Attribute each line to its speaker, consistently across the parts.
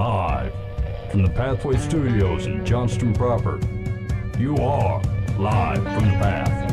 Speaker 1: Live from the Pathway Studios in Johnston proper. You are live from the Path.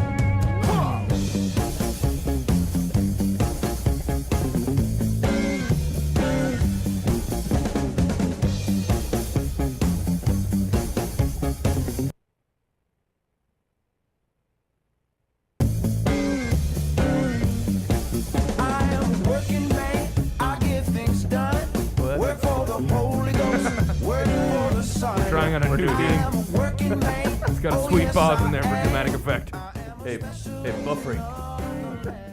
Speaker 2: Trying on a new thing. It's got a sweet pause in there for dramatic effect.
Speaker 3: Hey, buffering.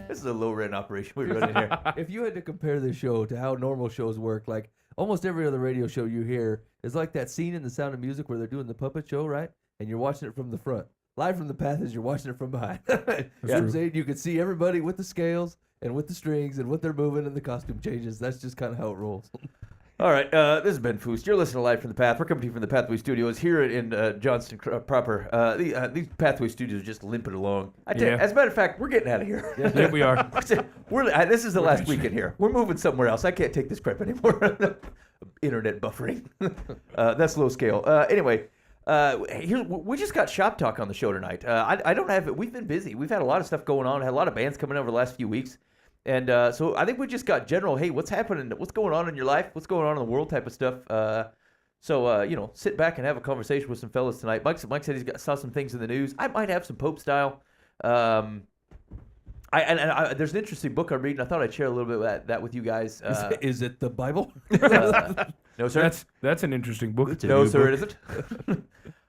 Speaker 3: This is a low-rent operation we're running here.
Speaker 4: If you had to compare this show to how normal shows work, like almost every other radio show you hear is like that scene in The Sound of Music where they're doing the puppet show, right? And you're watching it from the front. Live from the Path is you're watching it from behind. I'm saying you can see everybody with the scales and with the strings and what they're moving and the costume changes. That's just kind of how it rolls.
Speaker 3: All right, this is Ben Foust. You're listening to Live from the Path. We're coming to you from the Pathway Studios here in Johnston proper. These Pathway Studios are just limping along. As a matter of fact, we're getting out of here.
Speaker 2: Yeah, we are.
Speaker 3: This is the last weekend here. We're moving somewhere else. I can't take this crap anymore. Internet buffering. That's low scale. Anyway, we just got Shop Talk on the show tonight. I don't have it. We've been busy. We've had a lot of stuff going on. Had a lot of bands coming over the last few weeks. And so I think we just got general, hey, what's happening? What's going on in your life? What's going on in the world type of stuff. So sit back and have a conversation with some fellas tonight. Mike said saw some things in the news. I might have some Pope style. There's an interesting book I'm reading. I thought I'd share a little bit of that with you guys.
Speaker 4: Is it the Bible?
Speaker 3: No, sir.
Speaker 2: That's an interesting book.
Speaker 3: No, sir, it isn't.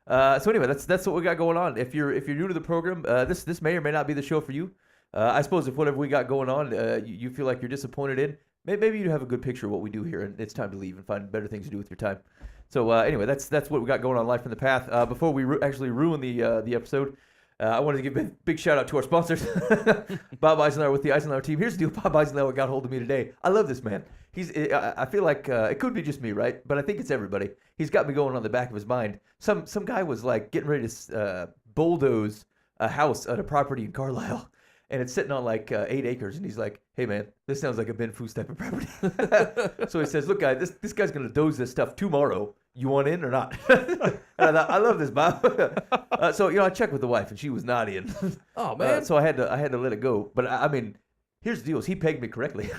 Speaker 3: So anyway, that's what we got going on. If you're new to the program, this may or may not be the show for you. I suppose if whatever we got going on, you feel like you're disappointed in, maybe you have a good picture of what we do here, and it's time to leave and find better things to do with your time. So anyway, that's what we got going on Life from the Path. Before we actually ruin the episode, I wanted to give a big shout out to our sponsors, Bob Eisenhower with the Eisenhower team. Here's the deal: Bob Eisenhower got hold of me today. I love this man. I feel like it could be just me, right? But I think it's everybody. He's got me going on the back of his mind. Some guy was like getting ready to bulldoze a house at a property in Carlisle. And it's sitting on like 8 acres, and he's like, "Hey man, this sounds like a Ben Foust type of property." So he says, "Look, guy, this guy's gonna doze this stuff tomorrow. You want in or not?" And I thought, I love this, Bob. So I checked with the wife, and she was not in.
Speaker 4: Oh man!
Speaker 3: So I had to let it go. But I mean, here's the deal: he pegged me correctly.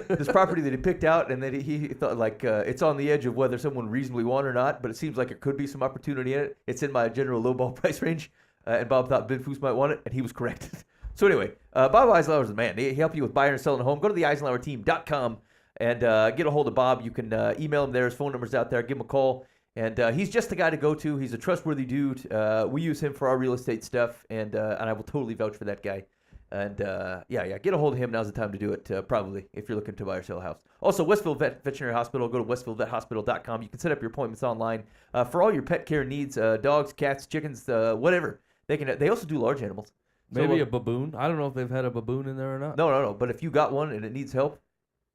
Speaker 3: This property that he picked out, and that he thought like it's on the edge of whether someone reasonably want or not. But it seems like there could be some opportunity in it. It's in my general lowball price range, and Bob thought Ben Foust might want it, and he was correct. So anyway, Bob Eisenhower's the man. He help you with buying and selling a home. Go to theeisenhowerteam.com and get a hold of Bob. You can email him there. His phone number's out there. Give him a call. And he's just the guy to go to. He's a trustworthy dude. We use him for our real estate stuff, and I will totally vouch for that guy. And get a hold of him. Now's the time to do it, probably, if you're looking to buy or sell a house. Also, Westfield Veterinary Hospital. Go to westfieldvethospital.com. You can set up your appointments online for all your pet care needs, dogs, cats, chickens, whatever. They also do large animals.
Speaker 4: Maybe a baboon. I don't know if they've had a baboon in there or not.
Speaker 3: No. But if you got one and it needs help,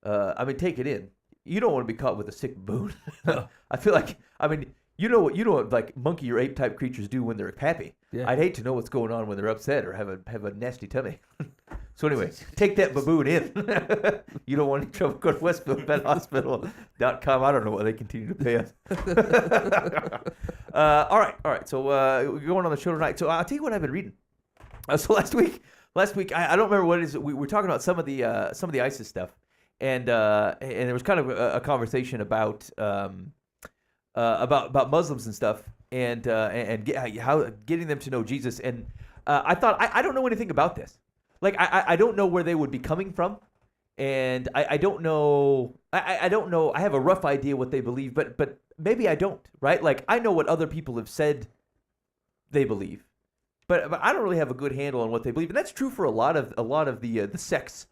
Speaker 3: take it in. You don't want to be caught with a sick baboon. I feel like, you know what like monkey or ape type creatures do when they're happy. Yeah. I'd hate to know what's going on when they're upset or have a nasty tummy. So anyway, take that baboon in. You don't want any trouble. Go to westfieldvethospital.com. I don't know why they continue to pay us. All right. So we're going on the show tonight. So I'll tell you what I've been reading. So last week, I don't remember what it is. We were talking about some of the ISIS stuff, and there was kind of a conversation about Muslims and stuff, and how getting them to know Jesus. And I thought I don't know anything about this. Like I don't know where they would be coming from, and I don't know. I don't know. I have a rough idea what they believe, but maybe I don't. Right? Like I know what other people have said they believe. But I don't really have a good handle on what they believe, and that's true for a lot of the sects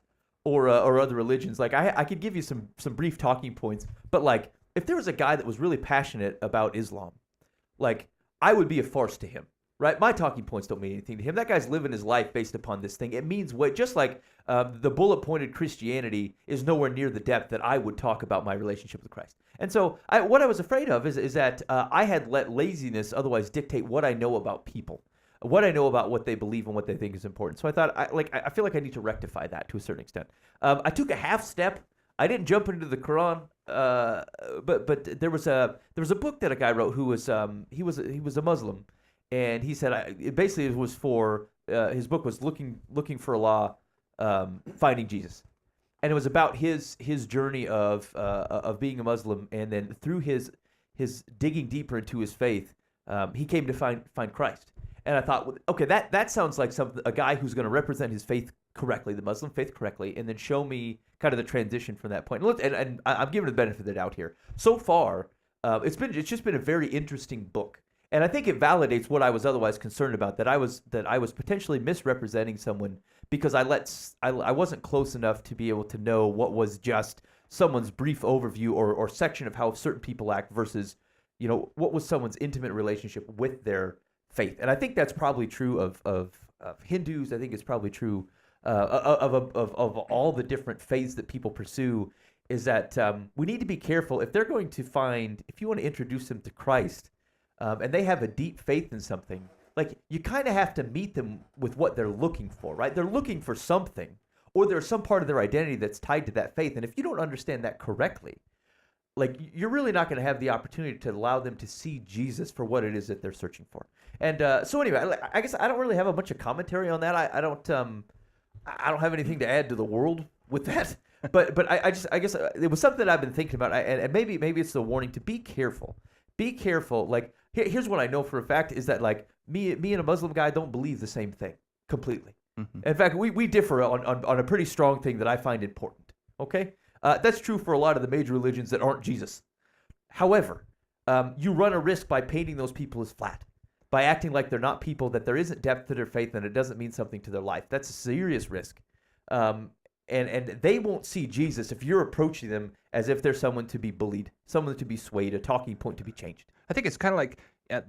Speaker 3: or other religions. Like I could give you some brief talking points, but like if there was a guy that was really passionate about Islam, like I would be a farce to him, right? My talking points don't mean anything to him. That guy's living his life based upon this thing. It means what? Just like the bullet-pointed Christianity is nowhere near the depth that I would talk about my relationship with Christ. And so what I was afraid of is that I had let laziness otherwise dictate what I know about people. What I know about what they believe and what they think is important. So I thought, I feel like I need to rectify that to a certain extent. I took a half step. I didn't jump into the Quran. but there was a book that a guy wrote who was he was a Muslim, and he said it basically was for his book was looking for Allah, finding Jesus, and it was about his journey of being a Muslim, and then through his digging deeper into his faith, he came to find Christ. And I thought, well, okay, that sounds like a guy who's going to represent his faith correctly, the Muslim faith correctly, and then show me kind of the transition from that point. And I'm giving the benefit of the doubt here. So far, it's just been a very interesting book, and I think it validates what I was otherwise concerned about, that I was potentially misrepresenting someone because I wasn't close enough to be able to know what was just someone's brief overview or section of how certain people act versus, what was someone's intimate relationship with their faith. And I think that's probably true of Hindus. I think it's probably true of all the different faiths that people pursue, is that we need to be careful if they're going to if you want to introduce them to Christ, and they have a deep faith in something, like you kind of have to meet them with what they're looking for, right? They're looking for something, or there's some part of their identity that's tied to that faith. And if you don't understand that correctly, like you're really not going to have the opportunity to allow them to see Jesus for what it is that they're searching for. And so anyway, I guess I don't really have a bunch of commentary on that. I don't have anything to add to the world with that. But I guess it was something that I've been thinking about, and maybe it's the warning to be careful. Be careful. Like here's what I know for a fact is that like me and a Muslim guy don't believe the same thing completely. Mm-hmm. In fact, we differ on a pretty strong thing that I find important. Okay. That's true for a lot of the major religions that aren't Jesus. However, you run a risk by painting those people as flat, by acting like they're not people, that there isn't depth to their faith and it doesn't mean something to their life. That's a serious risk. And they won't see Jesus if you're approaching them as if they're someone to be bullied, someone to be swayed, a talking point to be changed.
Speaker 5: I think it's kind of like,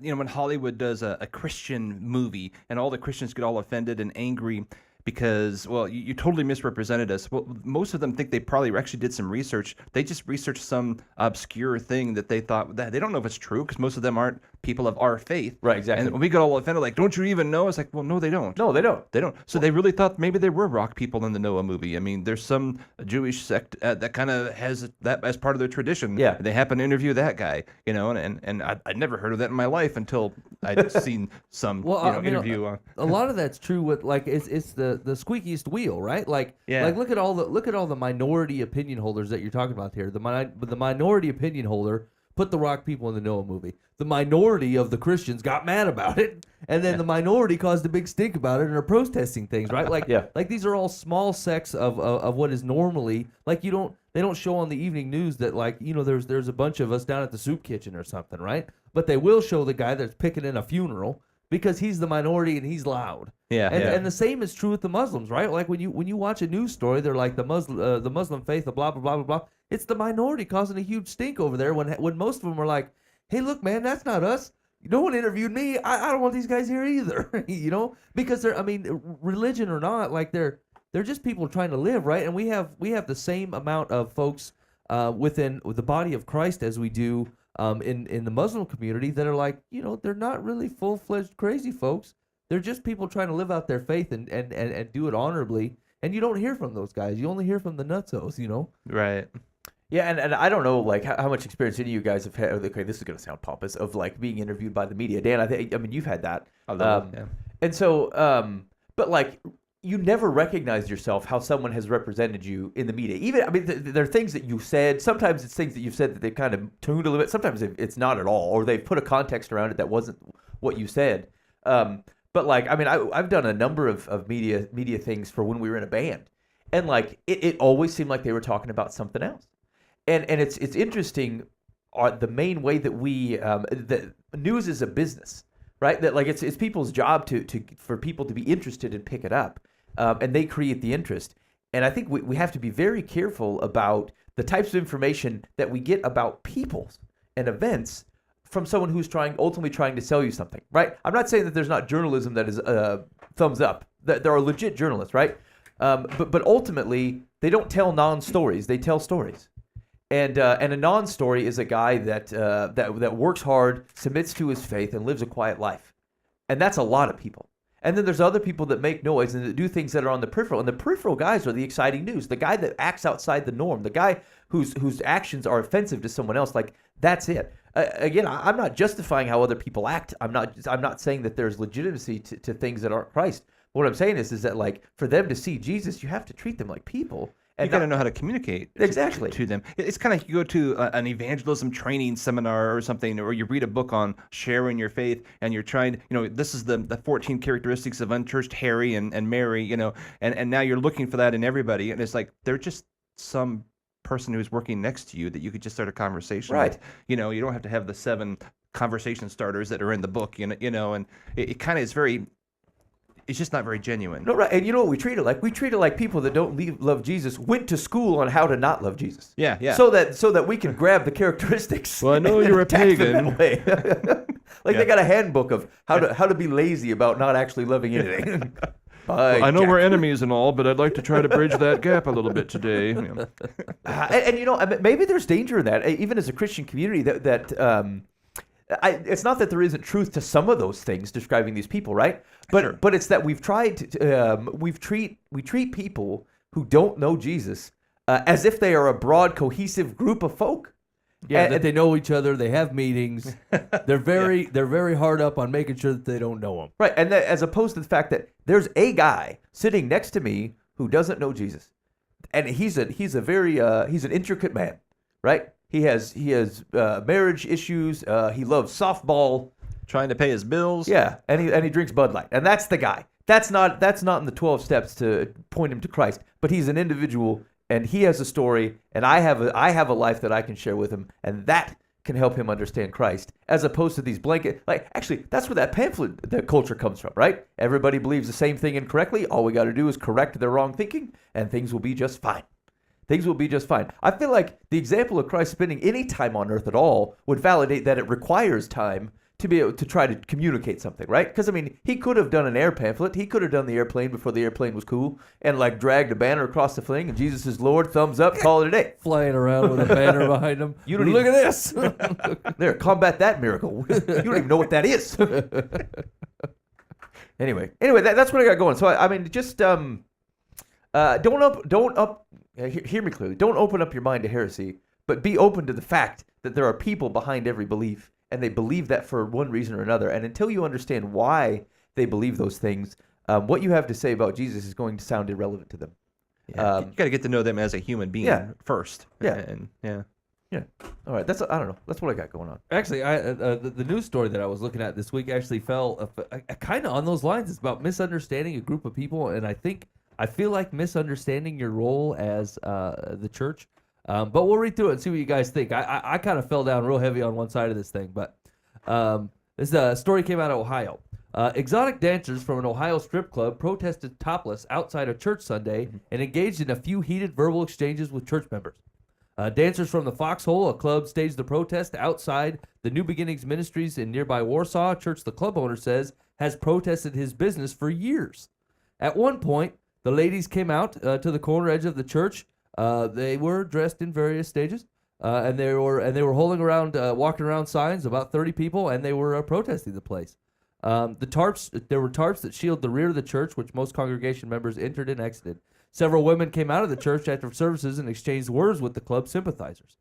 Speaker 5: when Hollywood does a Christian movie and all the Christians get all offended and angry because, well, you totally misrepresented us. Well, most of them think they probably actually did some research. They just researched some obscure thing that they thought that they don't know if it's true, because most of them aren't people of our faith.
Speaker 3: Right, exactly.
Speaker 5: And when we got all offended, like, don't you even know? It's like, well, no, they don't.
Speaker 3: No, they don't.
Speaker 5: They don't. So they really thought maybe there were rock people in the Noah movie. I mean, there's some Jewish sect that kind of has that as part of their tradition.
Speaker 3: Yeah.
Speaker 5: They happen to interview that guy, and I'd never heard of that in my life until I'd seen some interview.
Speaker 4: A lot of that's true with like it's the squeakiest wheel, right? Like look at all the minority opinion holders that you're talking about here. The minority opinion holder put the rock people in the Noah movie. The minority of the Christians got mad about it, and then the minority caused a big stink about it and are protesting things, right? Like, like these are all small sects of what is normally like they don't show on the evening news that like there's a bunch of us down at the soup kitchen or something, right? But they will show the guy that's picking in a funeral because he's the minority and he's loud. And the same is true with the Muslims, right? Like when you watch a news story, they're like the Muslim faith, the blah blah blah blah blah. It's the minority causing a huge stink over there when most of them are like, hey, look, man, that's not us. No one interviewed me. I don't want these guys here either. Because religion or not, like they're just people trying to live, right? And we have the same amount of folks within the body of Christ as we do in the Muslim community that are like, they're not really full-fledged crazy folks. They're just people trying to live out their faith and do it honorably. And you don't hear from those guys. You only hear from the nutsos,
Speaker 5: Right.
Speaker 3: Yeah, and I don't know like how much experience any of you guys have had. Okay, this is going to sound pompous, of like being interviewed by the media. Dan, I mean you've had that.
Speaker 5: Yeah.
Speaker 3: And so, but like you never recognize yourself how someone has represented you in the media. Even there are things that you said. Sometimes it's things that you've said that they've kind of tuned a little bit. Sometimes it's not at all, or they've put a context around it that wasn't what you said. But like I've done a number of media things for when we were in a band, and like it always seemed like they were talking about something else. And it's interesting, the main way that the news is a business, right? That like it's people's job for people to be interested and pick it up, and they create the interest. And I think we have to be very careful about the types of information that we get about people and events from someone who's ultimately trying to sell you something, right? I'm not saying that there's not journalism that is thumbs up. That there are legit journalists, right? But ultimately they don't tell non-stories; they tell stories. And a non-story is a guy that works hard, submits to his faith, and lives a quiet life. And that's a lot of people. And then there's other people that make noise and that do things that are on the peripheral. And the peripheral guys are the exciting news. The guy that acts outside the norm, the guy whose actions are offensive to someone else, like that's it. Again, I'm not justifying how other people act. I'm not saying that there's legitimacy to things that aren't Christ. What I'm saying is that like for them to see Jesus, you have to treat them like people. And
Speaker 5: You got to know how to communicate
Speaker 3: Exactly.
Speaker 5: to them. It's kind of like you go to an evangelism training seminar or something, or you read a book on sharing your faith, and you're trying, this is the 14 characteristics of unchurched Harry and Mary, and now you're looking for that in everybody, and it's like they're just some person who's working next to you that you could just start a conversation
Speaker 3: Right.
Speaker 5: with. You don't have to have the 7 conversation starters that are in the book, and it kind of is very. It's just not very genuine.
Speaker 3: No, right. And you know what we treat it like? We treat it like people that don't love Jesus went to school on how to not love Jesus.
Speaker 5: Yeah.
Speaker 3: So that we can grab the characteristics.
Speaker 2: Well, I know
Speaker 3: and
Speaker 2: you're a
Speaker 3: attack them
Speaker 2: pagan.
Speaker 3: that way. Like they got a handbook of how to be lazy about not actually loving anything.
Speaker 2: I know we're enemies and all, but I'd like to try to bridge that gap a little bit today.
Speaker 3: And maybe there's danger in that, even as a Christian community. It's not that there isn't truth to some of those things describing these people, right? But it's that we've tried to we treat people who don't know Jesus as if they are a broad, cohesive group of folk.
Speaker 4: Yeah, that they know each other. They have meetings. They're very hard up on making sure that they don't know them.
Speaker 3: Right, and that, as opposed to the fact that there's a guy sitting next to me who doesn't know Jesus, and he's an intricate man, right? He has marriage issues. He loves softball.
Speaker 5: Trying to pay his bills.
Speaker 3: Yeah, and he drinks Bud Light, and that's the guy. That's not in the 12 steps to point him to Christ, but he's an individual, and he has a story, and I have a life that I can share with him, and that can help him understand Christ, as opposed to these blanket. Like, actually, that's where that pamphlet, the culture comes from, right? Everybody believes the same thing incorrectly. All we got to do is correct their wrong thinking, and things will be just fine. Things will be just fine. I feel like the example of Christ spending any time on earth at all would validate that it requires time to be able to try to communicate something, right? Because, I mean, he could have done an air pamphlet. He could have done the airplane before the airplane was cool and, like, dragged a banner across the thing and Jesus is Lord, thumbs up, call it a day.
Speaker 4: Flying around with a banner behind them.
Speaker 3: You don't
Speaker 4: Look
Speaker 3: even-
Speaker 4: at this.
Speaker 3: There, combat that miracle. You don't even know what that is. Anyway, that's what I got going. So, I mean, just hear me clearly. Don't open up your mind to heresy, but be open to the fact that there are people behind every belief, and they believe that for one reason or another. And until you understand why they believe those things, what you have to say about Jesus is going to sound irrelevant to them.
Speaker 5: Yeah, you got to get to know them as a human being first.
Speaker 3: Yeah.
Speaker 5: And yeah.
Speaker 3: Yeah. All right. I don't know. That's what I got going on.
Speaker 4: Actually, the news story that I was looking at this week actually fell kind of on those lines. It's about misunderstanding a group of people, and I feel like misunderstanding your role as the church. But we'll read through it and see what you guys think. I kind of fell down real heavy on one side of this thing, but this story came out of Ohio. Exotic dancers from an Ohio strip club protested topless outside a church Sunday and engaged in a few heated verbal exchanges with church members. Dancers from the Foxhole, a club, staged the protest outside the New Beginnings Ministries in nearby Warsaw, a church the club owner says has protested his business for years. At one point, the ladies came out to the corner edge of the church. They were dressed in various stages, and they were holding around, walking around signs, about 30 people, and they were protesting the place. There were tarps that shield the rear of the church, which most congregation members entered and exited. Several women came out of the church after services and exchanged words with the club sympathizers.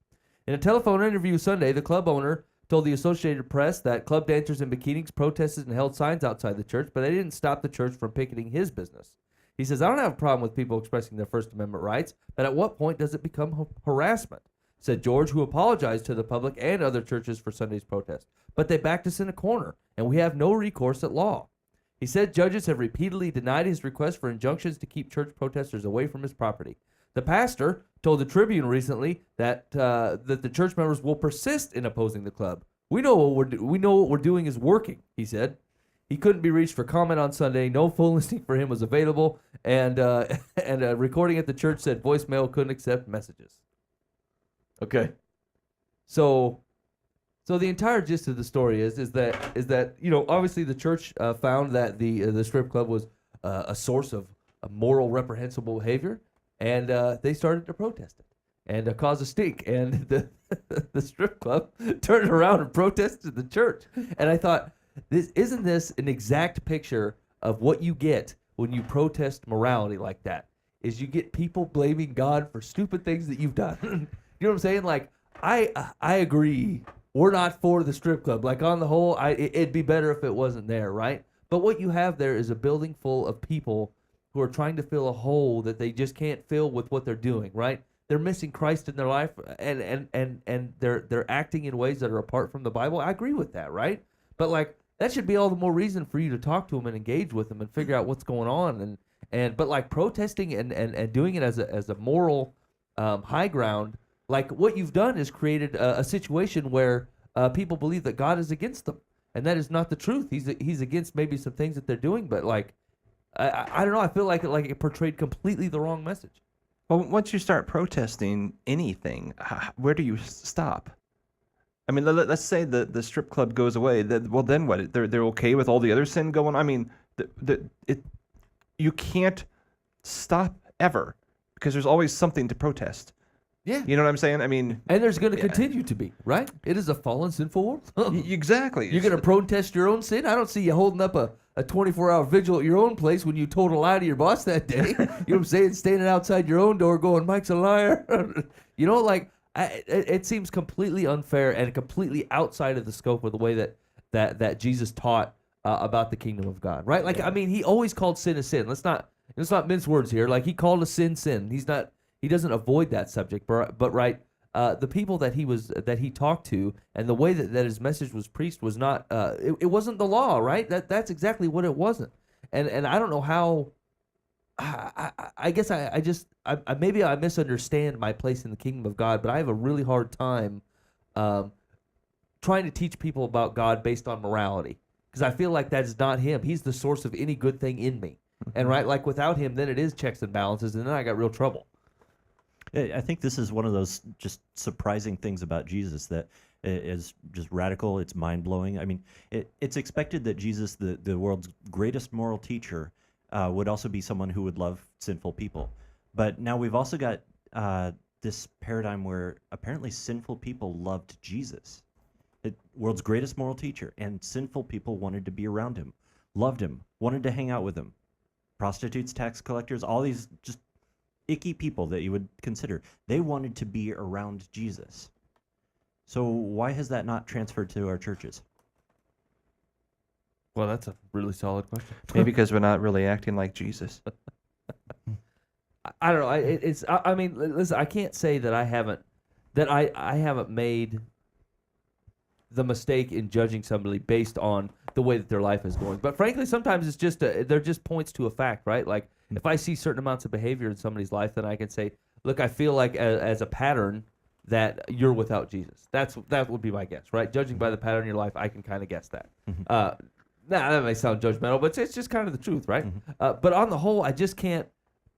Speaker 4: In a telephone interview Sunday, the club owner told the Associated Press that club dancers in bikinis protested and held signs outside the church, but they didn't stop the church from picketing his business. He says, I don't have a problem with people expressing their First Amendment rights, but at what point does it become harassment? Said George, who apologized to the public and other churches for Sunday's protest. But they backed us in a corner, and we have no recourse at law. He said judges have repeatedly denied his request for injunctions to keep church protesters away from his property. The pastor told the Tribune recently that the church members will persist in opposing the club. We know what we're doing is working, he said. He couldn't be reached for comment on Sunday. No phone listing for him was available, and a recording at the church said voicemail couldn't accept messages.
Speaker 3: Okay.
Speaker 4: So the entire gist of the story is that obviously the church found that the strip club was a source of moral reprehensible behavior, and they started to protest it and cause a stink. And the strip club turned around and protested the church. And I thought, isn't this an exact picture of what you get when you protest morality like that is you get people blaming God for stupid things that you've done. You know what I'm saying? Like, I agree. We're not for the strip club. Like, on the whole, it'd be better if it wasn't there, right? But what you have there is a building full of people who are trying to fill a hole that they just can't fill with what they're doing, right? They're missing Christ in their life, and they're acting in ways that are apart from the Bible. I agree with that, right? But like, that should be all the more reason for you to talk to them and engage with them and figure out what's going on. But like protesting and doing it as a moral high ground, like what you've done is created a situation where people believe that God is against them, and that is not the truth. He's against maybe some things that they're doing, but like I don't know. I feel like it portrayed completely the wrong message.
Speaker 5: Well, once you start protesting anything, where do you stop? I mean, let's say the strip club goes away. Well, then what? They're okay with all the other sin going on? I mean, you can't stop ever because there's always something to protest.
Speaker 4: Yeah.
Speaker 5: You know what I'm saying? I mean,
Speaker 4: And there's going to continue to be, right? It is a fallen, sinful world.
Speaker 5: exactly.
Speaker 4: You're going to protest your own sin? I don't see you holding up a 24-hour vigil at your own place when you told a lie to your boss that day. You know what I'm saying? Standing outside your own door going, Mike's a liar. You know, like, it seems completely unfair and completely outside of the scope of the way that Jesus taught about the kingdom of God, right? Like, I mean, he always called sin a sin. Let's not mince words here. Like, he called a sin. He doesn't avoid that subject, but right, the people that he talked to and the way that his message was preached was not. It wasn't the law, right? That's exactly what it wasn't. And I don't know how. I guess I maybe I misunderstand my place in the kingdom of God, but I have a really hard time trying to teach people about God based on morality, because I feel like that is not him. He's the source of any good thing in me, and right, like without him, then it is checks and balances, and then I got real trouble.
Speaker 6: I think this is one of those just surprising things about Jesus that is just radical. It's mind-blowing. I mean, it's expected that Jesus, the world's greatest moral teacher, would also be someone who would love sinful people. But now we've also got this paradigm where apparently sinful people loved Jesus, the world's greatest moral teacher, and sinful people wanted to be around him, loved him, wanted to hang out with him. Prostitutes, tax collectors, all these just icky people that you would consider, they wanted to be around Jesus. So why has that not transferred to our churches?
Speaker 4: Well, that's a really solid question.
Speaker 5: Maybe because we're not really acting like Jesus.
Speaker 4: I don't know. I mean, listen. I can't say that I haven't made the mistake in judging somebody based on the way that their life is going. But frankly, sometimes it's just they're just points to a fact, right? Like, if I see certain amounts of behavior in somebody's life, then I can say, look, I feel like as a pattern that you're without Jesus. That would be my guess, right? Judging by the pattern in your life, I can kind of guess that. Now, that may sound judgmental, but it's just kind of the truth, right? But on the whole, I just can't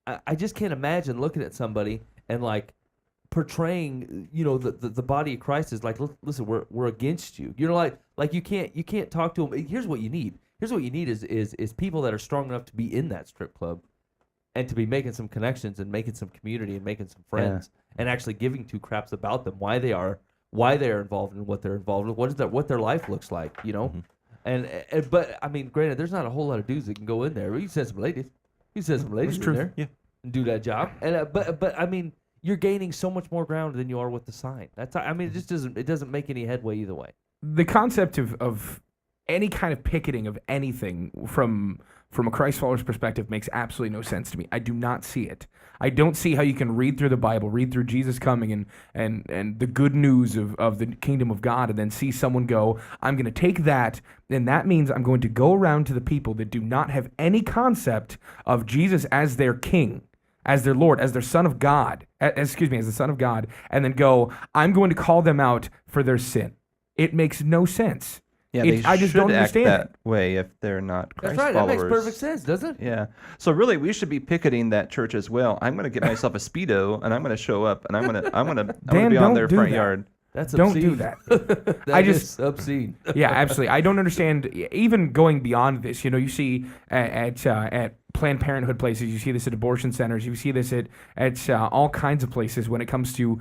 Speaker 4: imagine looking at somebody and like portraying, the body of Christ is like, listen, we're against you. You know, like you can't talk to them. Here's what you need. Here's what you need is people that are strong enough to be in that strip club and to be making some connections and making some community and making some friends and actually giving two craps about them, why they are involved in what they're involved with, what their life looks like, you know? But I mean, granted, there's not a whole lot of dudes that can go in there. You send some ladies. You send some ladies in there and do that job. And but I mean, you're gaining so much more ground than you are with the sign. It just doesn't make any headway either way.
Speaker 2: The concept of any kind of picketing of anything from a Christ follower's perspective makes absolutely no sense to me. I do not see it. I don't see how you can read through the Bible, read through Jesus coming and the good news of the kingdom of God, and then see someone go, I'm going to take that, and that means I'm going to go around to the people that do not have any concept of Jesus as their king, as their Lord, as their Son of God, as the Son of God, and then go, I'm going to call them out for their sin. It makes no sense.
Speaker 5: Yeah,
Speaker 2: I just don't understand
Speaker 5: that way if they're not Christ
Speaker 4: That's right.
Speaker 5: followers.
Speaker 4: That makes perfect sense, doesn't it?
Speaker 5: Yeah. So really, we should be picketing that church as well. I'm going to get myself a Speedo, and I'm going to show up, and I'm going to be on their front yard.
Speaker 4: That's
Speaker 2: Don't
Speaker 4: obscene.
Speaker 2: do that.
Speaker 4: That is obscene.
Speaker 2: Yeah, absolutely. I don't understand. Even going beyond this, you see at Planned Parenthood places, you see this at abortion centers, you see this at all kinds of places when it comes to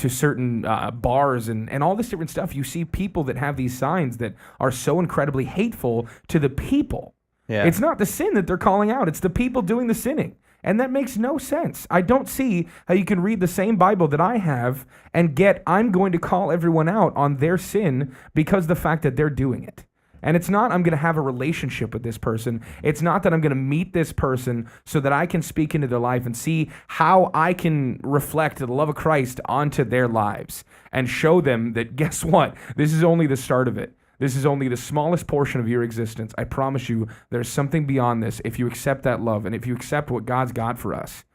Speaker 2: certain bars and all this different stuff. You see people that have these signs that are so incredibly hateful to the people.
Speaker 5: Yeah.
Speaker 2: It's not the sin that they're calling out. It's the people doing the sinning. And that makes no sense. I don't see how you can read the same Bible that I have and get, I'm going to call everyone out on their sin because the fact that they're doing it. And it's not I'm going to have a relationship with this person. It's not that I'm going to meet this person so that I can speak into their life and see how I can reflect the love of Christ onto their lives and show them that, guess what? This is only the start of it. This is only the smallest portion of your existence. I promise you, there's something beyond this if you accept that love and if you accept what God's got for us.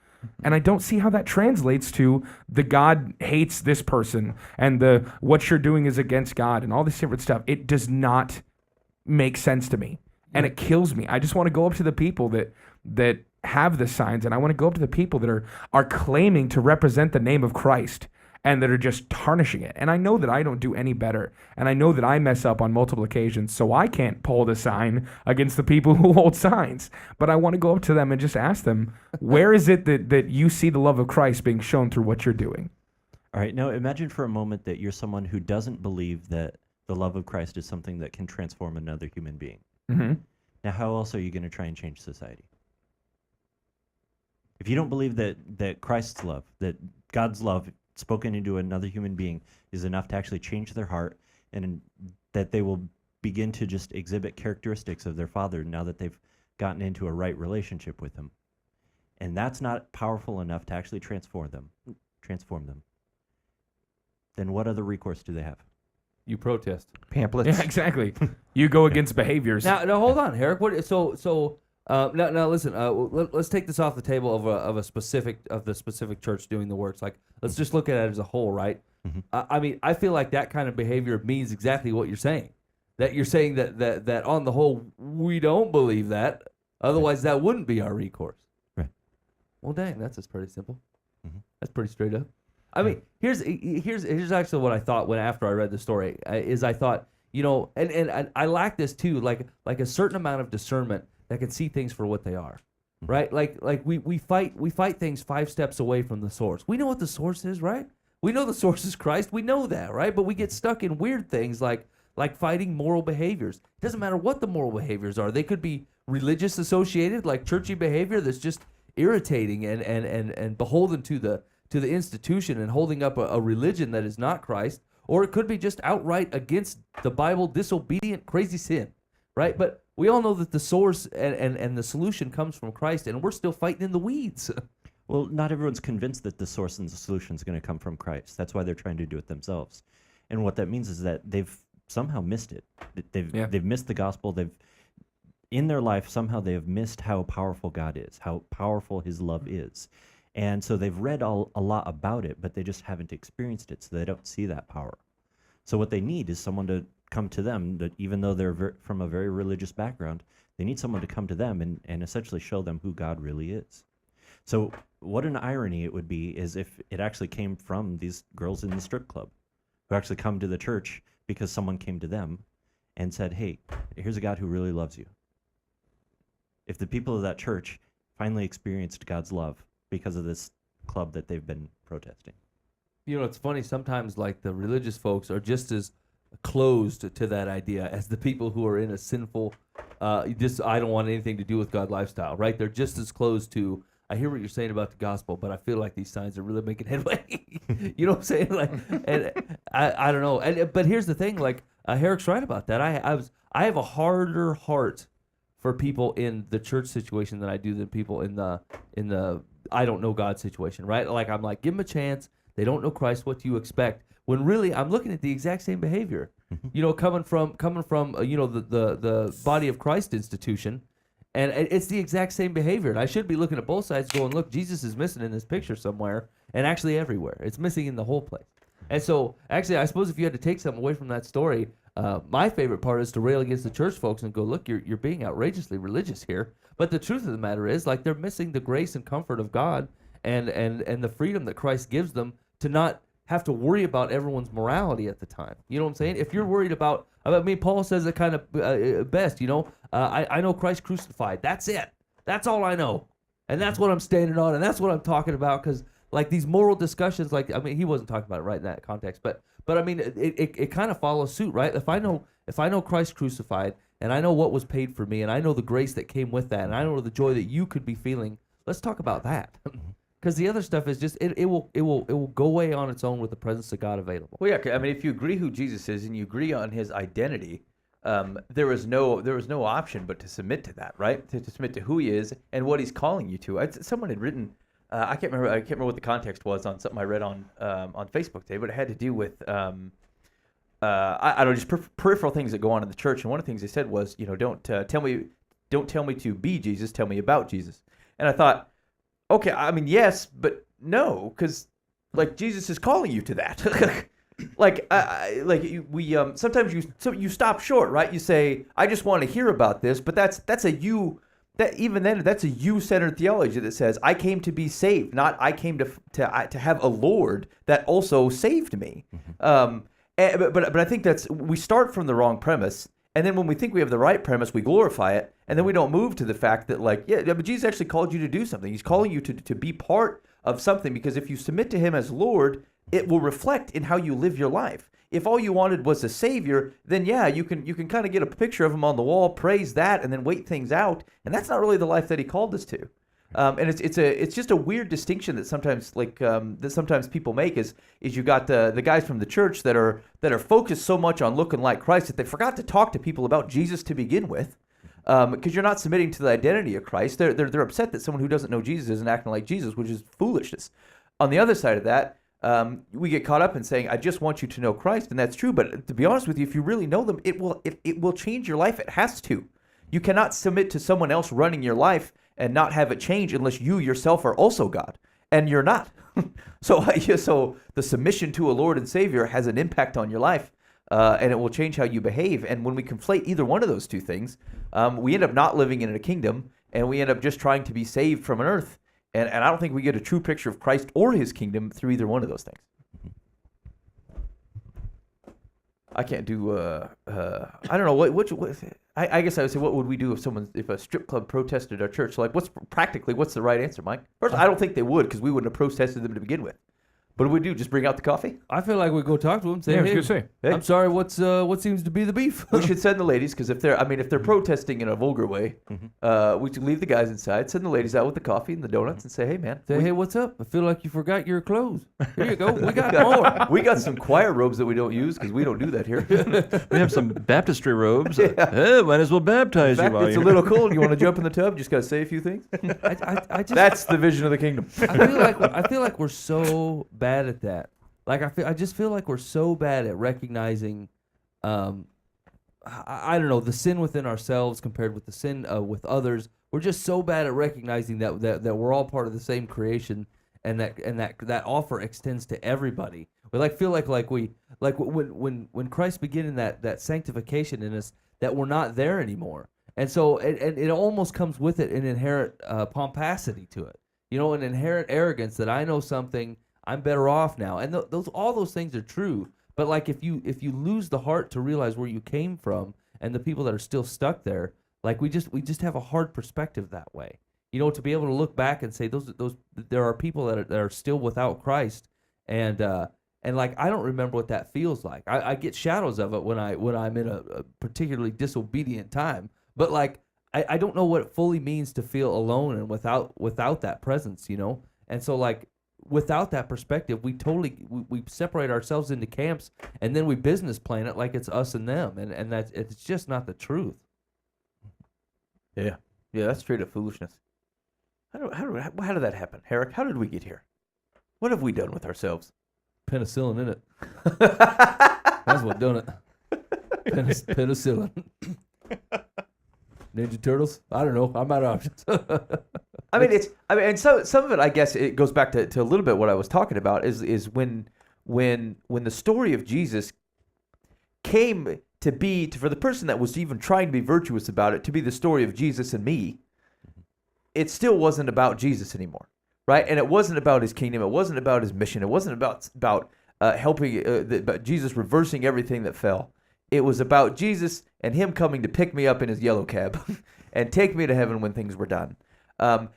Speaker 2: And I don't see how that translates to the God hates this person and the what you're doing is against God and all this different stuff. It does not make sense to me. And it kills me. I just want to go up to the people that have the signs, and I want to go up to the people that are claiming to represent the name of Christ and that are just tarnishing it. And I know that I don't do any better. And I know that I mess up on multiple occasions, so I can't pull the sign against the people who hold signs. But I want to go up to them and just ask them, where is it that you see the love of Christ being shown through what you're doing?
Speaker 6: All right, now imagine for a moment that you're someone who doesn't believe that the love of Christ is something that can transform another human being.
Speaker 2: Mm-hmm.
Speaker 6: Now, how else are you going to try and change society? If you don't believe that Christ's love, that God's love spoken into another human being is enough to actually change their heart and that they will begin to just exhibit characteristics of their Father now that they've gotten into a right relationship with Him, and that's not powerful enough to actually transform them, then what other recourse do they have?
Speaker 4: You protest.
Speaker 5: Pamphlets.
Speaker 2: Yeah, exactly. You go against behaviors.
Speaker 4: Now, hold on, Herrick. Now listen. Let's take this off the table of the specific church doing the works. Like, let's just look at it as a whole, right?
Speaker 6: Mhm.
Speaker 4: I mean, I feel like that kind of behavior means exactly what you're saying. That you're saying that on the whole we don't believe that. Otherwise, that wouldn't be our recourse.
Speaker 6: Right.
Speaker 4: Well, dang, that's just pretty simple.
Speaker 6: Mhm.
Speaker 4: That's pretty straight up. I mean, here's actually what I thought after I read the story. I thought, and I lack this too, like a certain amount of discernment that can see things for what they are, right? Like we fight things 5 steps away from the source. We know what the source is, right? We know the source is Christ. We know that, right? But we get stuck in weird things like fighting moral behaviors. It doesn't matter what the moral behaviors are. They could be religious associated, like churchy behavior that's just irritating and beholden to the institution and holding up a religion that is not Christ, or it could be just outright against the Bible, disobedient, crazy sin, right? But we all know that the source and the solution comes from Christ, and we're still fighting in the weeds.
Speaker 6: Well, not everyone's convinced that the source and the solution is going to come from Christ. That's why they're trying to do it themselves. And what that means is that they've somehow missed it. They've missed the gospel. In their life, somehow they have missed how powerful God is, how powerful His love is. And so they've read a lot about it, but they just haven't experienced it, so they don't see that power. So what they need is someone to come to them, that even though they're from a very religious background, they need someone to come to them and essentially show them who God really is. So what an irony it would be is if it actually came from these girls in the strip club who actually come to the church because someone came to them and said, hey, here's a God who really loves you. If the people of that church finally experienced God's love because of this club that they've been protesting.
Speaker 4: It's funny, sometimes like the religious folks are just as closed to that idea as the people who are in a sinful, I don't want anything to do with God lifestyle, right? They're just as close to, I hear what you're saying about the gospel, but I feel like these signs are really making headway. You know what I'm saying? Like, and I don't know. But here's the thing, like Herrick's right about that. I have a harder heart for people in the church situation than I do than people in the I don't know God situation, right? Like I'm like, give them a chance. They don't know Christ. What do you expect? When really I'm looking at the exact same behavior, coming from the body of Christ institution, and it's the exact same behavior. And I should be looking at both sides, going, look, Jesus is missing in this picture somewhere, and actually everywhere. It's missing in the whole place. And so, actually, I suppose if you had to take something away from that story, my favorite part is to rail against the church folks and go, look, you're being outrageously religious here. But the truth of the matter is, like, they're missing the grace and comfort of God and the freedom that Christ gives them to not have to worry about everyone's morality at the time. You know what I'm saying? If you're worried about Paul says it kind of best, I know Christ crucified. That's it. That's all I know. And that's what I'm standing on, and that's what I'm talking about, because like these moral discussions, like, I mean, he wasn't talking about it right in that context, but I mean, it kind of follows suit, right? If I know Christ crucified, and I know what was paid for me, and I know the grace that came with that, and I know the joy that you could be feeling, let's talk about that. Because the other stuff is just it will go away on its own with the presence of God available.
Speaker 3: Well, yeah. I mean, if you agree who Jesus is and you agree on his identity, there is no option but to submit to that, right? To submit to who he is and what he's calling you to. Someone had written, I can't remember what the context was on something I read on Facebook today, but it had to do with I don't know, just peripheral things that go on in the church. And one of the things they said was, don't tell me to be Jesus, tell me about Jesus. And I thought, okay, I mean, yes, but no, because like Jesus is calling you to that. Sometimes you stop short, right? You say, I just want to hear about this, but that's a you. That even then, that's a you-centered theology that says I came to be saved, not I came to have a Lord that also saved me. But I think we start from the wrong premise, and then when we think we have the right premise, we glorify it, and then we don't move to the fact that, like, yeah, but Jesus actually called you to do something. He's calling you to be part of something, because if you submit to him as Lord, it will reflect in how you live your life. If all you wanted was a savior, then yeah, you can kind of get a picture of him on the wall, praise that, and then wait things out, and that's not really the life that he called us to. And it's just a weird distinction that sometimes people make is you got the guys from the church that are focused so much on looking like Christ that they forgot to talk to people about Jesus to begin with, because you're not submitting to the identity of Christ. They're upset that someone who doesn't know Jesus isn't acting like Jesus, which is foolishness. On the other side of that, we get caught up in saying, I just want you to know Christ, and that's true. But to be honest with you, if you really know them, it will change your life. It has to. You cannot submit to someone else running your life and not have it change unless you yourself are also God, and you're not. So the submission to a Lord and Savior has an impact on your life, and it will change how you behave. And when we conflate either one of those two things, we end up not living in a kingdom, and we end up just trying to be saved from an earth. And I don't think we get a true picture of Christ or his kingdom through either one of those things. I can't do. I don't know what I guess I would say, what would we do if a strip club protested our church? So like, what's the right answer, Mike? First, I don't think they would, because we wouldn't have protested them to begin with. What do we do? Just bring out the coffee?
Speaker 4: I feel like we go talk to them. Say,
Speaker 2: Yeah, I was
Speaker 4: hey,
Speaker 2: gonna say.
Speaker 3: Hey.
Speaker 4: I'm sorry. What seems to be the beef?
Speaker 3: We should send the ladies, because if they're protesting in a vulgar way, we should leave the guys inside, send the ladies out with the coffee and the donuts, and say, hey man,
Speaker 4: Say, hey, what's up? I feel like you forgot your clothes. Here you go. We got more.
Speaker 3: we got some choir robes that we don't use, because we don't do that here.
Speaker 5: We have some baptistry robes.
Speaker 3: Yeah.
Speaker 5: Might as well baptize
Speaker 3: In fact,
Speaker 5: you while
Speaker 3: it's a
Speaker 5: you're
Speaker 3: little cold. You want to jump in the tub? Just got to say a few things.
Speaker 4: I just
Speaker 3: That's the vision of the kingdom.
Speaker 4: I feel like we're so bad at that. Like I just feel like we're so bad at recognizing, I don't know, the sin within ourselves compared with the sin with others. We're just so bad at recognizing that we're all part of the same creation, and that offer extends to everybody. We feel like when Christ began that sanctification in us, that we're not there anymore, and so it almost comes with it an inherent pomposity to it. An inherent arrogance that I know something. I'm better off now, and all those things are true. But like if you lose the heart to realize where you came from and the people that are still stuck there, like we just have a hard perspective that way. To be able to look back and say those there are people that are still without Christ, and like I don't remember what that feels like. I get shadows of it when I'm in a particularly disobedient time, but like I don't know what it fully means to feel alone and without that presence, And so like. Without that perspective, we separate ourselves into camps, and then we business plan it like it's us and them, and it's just not the truth.
Speaker 3: Yeah, that's straight up foolishness. How did that happen, Herrick? How did we get here? What have we done with ourselves?
Speaker 4: Penicillin in it. That's what done it. Penicillin. Ninja Turtles? I don't know. I'm out of options.
Speaker 3: And some of it, I guess, it goes back to a little bit what I was talking about is when the story of Jesus came to be for the person that was even trying to be virtuous about it, to be the story of Jesus and me, it still wasn't about Jesus anymore, right? And it wasn't about his kingdom. It wasn't about his mission. It wasn't about helping, about Jesus reversing everything that fell. It was about Jesus and him coming to pick me up in his yellow cab and take me to heaven when things were done. And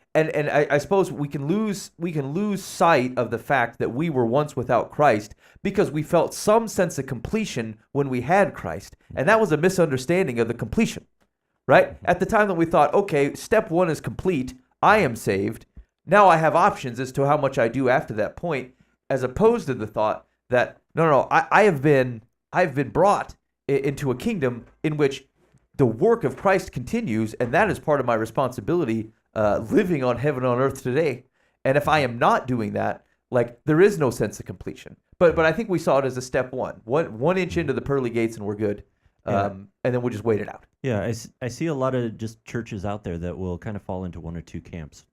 Speaker 3: I suppose we can lose sight of the fact that we were once without Christ because we felt some sense of completion when we had Christ, and that was a misunderstanding of the completion, right? At the time that we thought, okay, step one is complete, I am saved. Now I have options as to how much I do after that point, as opposed to the thought that no, I have been brought into a kingdom in which the work of Christ continues, and that is part of my responsibility, living on heaven on earth today. And if I am not doing that, like, there is no sense of completion. But I think we saw it as a step one inch into the pearly gates, and we're good. And then we'll just wait it out.
Speaker 6: Yeah, I see a lot of just churches out there that will kind of fall into one or two camps.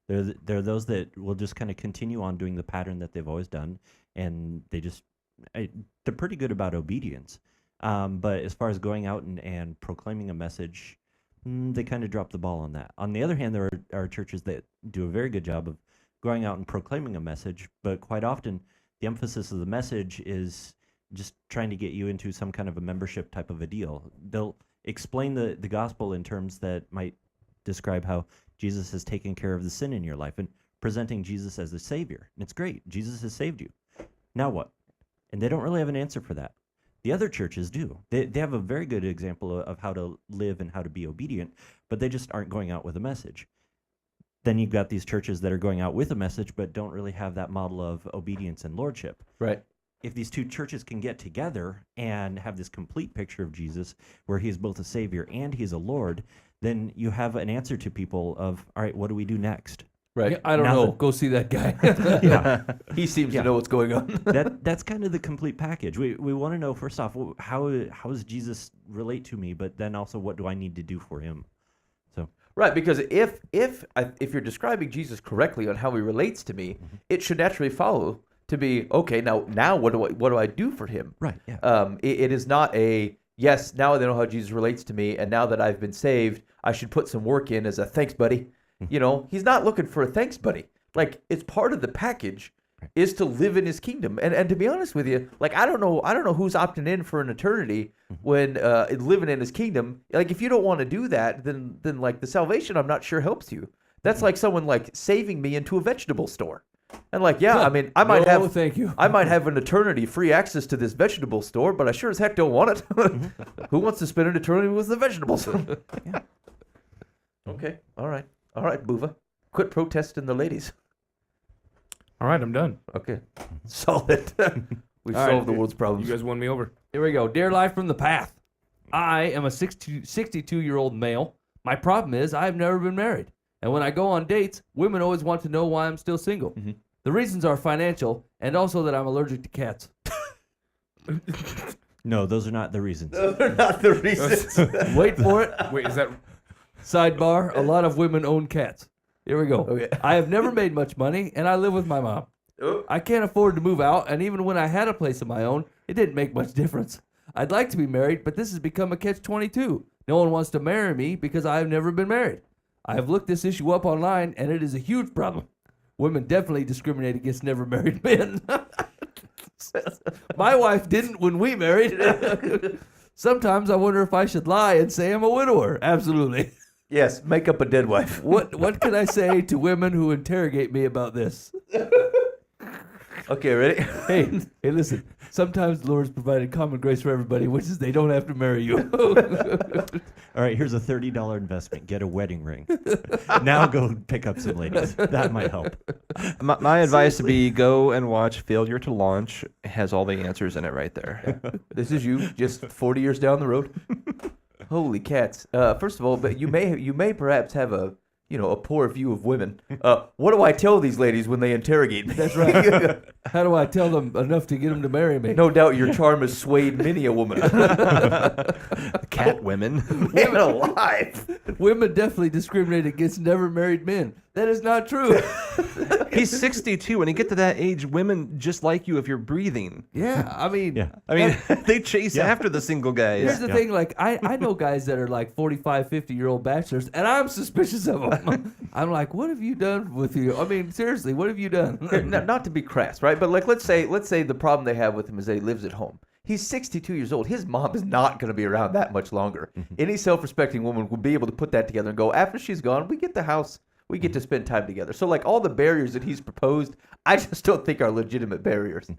Speaker 6: There are those that will just kind of continue on doing the pattern that they've always done, and they're pretty good about obedience. But as far as going out and proclaiming a message, they kind of drop the ball on that. On the other hand, there are churches that do a very good job of going out and proclaiming a message, but quite often the emphasis of the message is just trying to get you into some kind of a membership type of a deal. They'll explain the gospel in terms that might describe how Jesus has taken care of the sin in your life and presenting Jesus as the Savior. And it's great. Jesus has saved you. Now what? And they don't really have an answer for that. The other churches do. They have a very good example of how to live and how to be obedient, but they just aren't going out with a message. Then you've got these churches that are going out with a message but don't really have that model of obedience and lordship.
Speaker 3: Right.
Speaker 6: If these two churches can get together and have this complete picture of Jesus where he is both a Savior and he's a Lord, then you have an answer to people of, all right, what do we do next?
Speaker 3: Right.
Speaker 4: Yeah, I don't
Speaker 6: Now
Speaker 4: know.
Speaker 6: that-
Speaker 4: Go see that guy.
Speaker 6: Yeah.
Speaker 3: He seems
Speaker 6: Yeah.
Speaker 3: to know what's going on.
Speaker 6: That's kind of the complete package. We want to know, first off, how does Jesus relate to me, but then also what do I need to do for him? So
Speaker 3: Right, because if you're describing Jesus correctly on how he relates to me, it should naturally follow to be, okay, now what do I do for him?
Speaker 6: right, yeah.
Speaker 3: It is not a yes, now I know how Jesus relates to me, and now that I've been saved, I should put some work in as a thanks buddy. You know, he's not looking for a thanks buddy. Like, it's part of the package is to live in his kingdom. And to be honest with you, like, I don't know who's opting in for an eternity when living in his kingdom. Like, if you don't want to do that, then like the salvation I'm not sure helps you. That's like someone like saving me into a vegetable store. And like, yeah, I mean, I might
Speaker 4: No,
Speaker 3: have
Speaker 4: thank you.
Speaker 3: I might have an eternity free access to this vegetable store, but I sure as heck don't want it. Who wants to spend an eternity with the vegetables? Okay. All right, Buva. Quit protesting the ladies.
Speaker 2: All right, I'm done.
Speaker 3: Okay. Solid. We've
Speaker 4: All right.
Speaker 3: solved the world's
Speaker 2: You
Speaker 3: problems.
Speaker 2: guys won me over.
Speaker 4: Here we go. Dear Life from the Path. I am a 62-year-old male. My problem is I've never been married. And when I go on dates, women always want to know why I'm still single. The reasons are financial and also that I'm allergic to cats.
Speaker 6: No, those are not the reasons.
Speaker 3: They're not the reasons.
Speaker 4: Wait for it.
Speaker 2: Wait, is that
Speaker 4: Sidebar, a lot of women own cats. Here we go.
Speaker 3: Okay.
Speaker 4: I have never made much money, and I live with my mom.
Speaker 3: Oh.
Speaker 4: I can't afford to move out, and even when I had a place of my own, it didn't make much difference. I'd like to be married, but this has become a catch-22. No one wants to marry me because I have never been married. I have looked this issue up online, and it is a huge problem. Women definitely discriminate against never married men. My wife didn't when we married. Sometimes I wonder if I should lie and say I'm a widower. Absolutely.
Speaker 3: Yes, make up a dead wife.
Speaker 4: What can I say to women who interrogate me about this?
Speaker 3: Okay, ready?
Speaker 4: Hey, listen. Sometimes the Lord's provided common grace for everybody, which is they don't have to marry you.
Speaker 6: All right, here's a $30 investment. Get a wedding ring. Now go pick up some ladies. That might help.
Speaker 5: My advice would be go and watch Failure to Launch. It has all the answers in it right there.
Speaker 3: This is you, just 40 years down the road. Holy cats! First of all, but you may perhaps have a poor view of women. What do I tell these ladies when they interrogate me?
Speaker 4: That's right. How do I tell them enough to get them to marry me?
Speaker 3: No doubt your charm has swayed many a woman.
Speaker 5: Cat women.
Speaker 3: Women alive.
Speaker 4: Women definitely discriminate against never married men. That is not true.
Speaker 5: He's 62. When you get to that age, women just like you if you're breathing.
Speaker 4: Yeah, I mean,
Speaker 6: Yeah.
Speaker 5: I mean, they chase after the single guys.
Speaker 4: here's the thing. Like, I know guys that are like 45, 50-year-old bachelors, and I'm suspicious of them. I'm like, what have you done with you? I mean, seriously, what have you done?
Speaker 3: Not to be crass, right? But like, let's say the problem they have with him is that he lives at home. He's 62 years old. His mom is not going to be around that much longer. Any self-respecting woman would be able to put that together and go, after she's gone, we get the house We get to spend time together. So like all the barriers that he's proposed, I just don't think are legitimate barriers.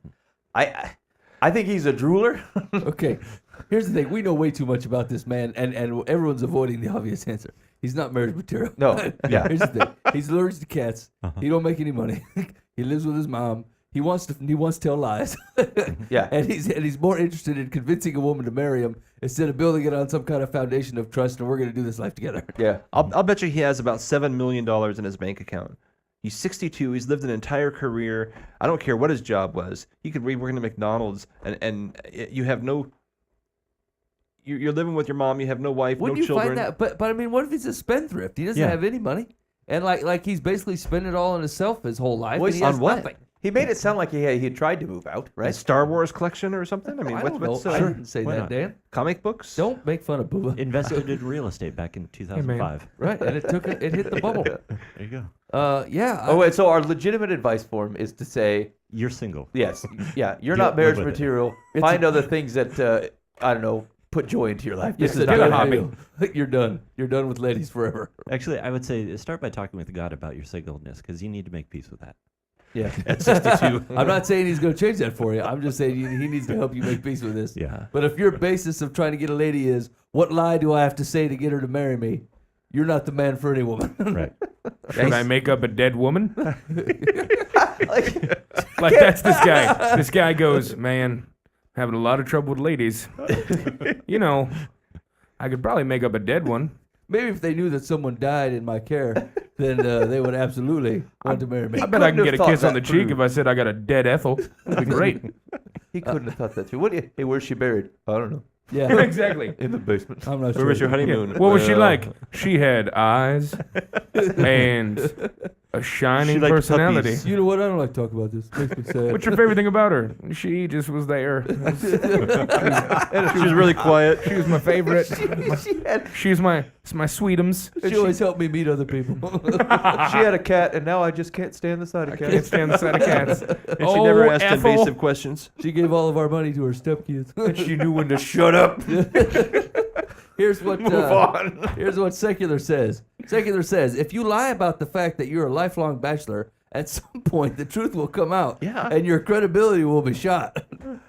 Speaker 3: I think he's a drooler.
Speaker 4: Okay, here's the thing. We know way too much about this man, and everyone's avoiding the obvious answer. He's not marriage material.
Speaker 3: No, yeah.
Speaker 4: Here's the thing. He's allergic to cats. He don't make any money. He lives with his mom. He wants to tell lies.
Speaker 3: Yeah.
Speaker 4: And he's more interested in convincing a woman to marry him instead of building it on some kind of foundation of trust, and we're going to do this life together.
Speaker 3: Yeah.
Speaker 5: I'll bet you he has about $7 million in his bank account. He's 62. He's lived an entire career. I don't care what his job was. He could be working at McDonald's, and you have no. You're living with your mom. You have no wife,
Speaker 4: Wouldn't
Speaker 5: no
Speaker 4: you
Speaker 5: children.
Speaker 4: find that? But I mean, what if he's a spendthrift? He doesn't
Speaker 6: Yeah.
Speaker 4: have any money, and like he's basically spent it all on himself his whole life.
Speaker 3: Well,
Speaker 4: and he
Speaker 3: on
Speaker 4: has
Speaker 5: what?
Speaker 4: nothing.
Speaker 3: He made it sound like he had tried to move out,
Speaker 5: A
Speaker 3: right?
Speaker 5: Star Wars collection or something? I mean,
Speaker 4: I
Speaker 5: what's
Speaker 4: don't know. I didn't say
Speaker 6: Why
Speaker 4: that,
Speaker 6: not?
Speaker 4: Dan.
Speaker 5: comic books?
Speaker 4: Don't make fun of Booba.
Speaker 6: Invested in real estate back in 2005.
Speaker 4: Right, and it hit the bubble.
Speaker 6: There you go.
Speaker 4: Yeah.
Speaker 3: Oh, wait. So our legitimate advice for him is to say,
Speaker 6: You're single.
Speaker 3: yes, yeah, you're
Speaker 6: Yeah,
Speaker 3: not marriage
Speaker 6: live with it.
Speaker 3: material. Find other things that I don't know, put joy into your life. This is
Speaker 2: get
Speaker 3: not
Speaker 2: a
Speaker 3: gonna
Speaker 2: hobby.
Speaker 3: be-
Speaker 4: You're done. You're done with ladies forever.
Speaker 6: Actually, I would say start by talking with God about your singleness because you need to make peace with that.
Speaker 4: Yeah.
Speaker 5: At 62.
Speaker 4: I'm not saying he's going to change that for you. I'm just saying he needs to help you make peace with this.
Speaker 6: Yeah.
Speaker 4: But if your basis of trying to get a lady is, what lie do I have to say to get her to marry me? You're not the man for any woman.
Speaker 6: Right.
Speaker 2: Should I make up a dead woman?
Speaker 3: like,
Speaker 2: Like that's this guy. This guy goes, man, having a lot of trouble with ladies. You know, I could probably make up a dead one.
Speaker 4: Maybe if they knew that someone died in my care, then they would absolutely want to marry me.
Speaker 2: I bet I can
Speaker 3: couldn't
Speaker 2: get a
Speaker 3: have thought
Speaker 2: kiss on
Speaker 3: that
Speaker 2: the cheek
Speaker 3: through.
Speaker 2: if I said I got a dead Ethel. That'd be great.
Speaker 3: he couldn't have thought that through. Hey, where's she buried? I don't know.
Speaker 4: Yeah,
Speaker 2: Exactly.
Speaker 3: In the basement.
Speaker 4: I'm not
Speaker 5: Where
Speaker 4: sure.
Speaker 5: was your honeymoon?
Speaker 2: What was she like? She had eyes and a shining
Speaker 5: She liked
Speaker 2: personality.
Speaker 5: puppies.
Speaker 4: You know what? I don't like to talk about this. Makes me sad.
Speaker 2: What's your favorite thing about her? She just was there.
Speaker 5: She was really quiet.
Speaker 2: She was my favorite. She was my sweetums.
Speaker 4: She always helped me meet other people.
Speaker 3: She had a cat, and now I just can't stand the sight of
Speaker 2: Can't
Speaker 3: cats.
Speaker 2: stand the sight of cats.
Speaker 5: And she never asked invasive questions.
Speaker 4: She gave all of our money to her stepkids.
Speaker 3: She knew when to shut up.
Speaker 4: Here's what
Speaker 3: Move on.
Speaker 4: Here's what Secular says. Secular says, if you lie about the fact that you're a lifelong bachelor, at some point the truth will come out.
Speaker 5: Yeah.
Speaker 4: And your credibility will be shot.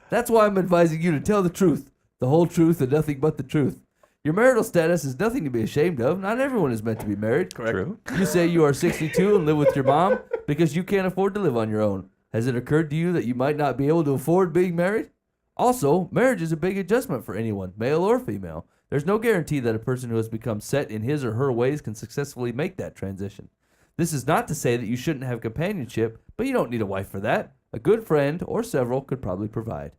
Speaker 4: That's why I'm advising you to tell the truth, the whole truth, and nothing but the truth. Your marital status is nothing to be ashamed of. Not everyone is meant to be married.
Speaker 3: Correct.
Speaker 5: True.
Speaker 4: You say you are 62 and live with your mom because you can't afford to live on your own. Has it occurred to you that you might not be able to afford being married? Also, marriage is a big adjustment for anyone, male or female. There's no guarantee that a person who has become set in his or her ways can successfully make that transition. This is not to say that you shouldn't have companionship, but you don't need a wife for that. A good friend or several could probably provide.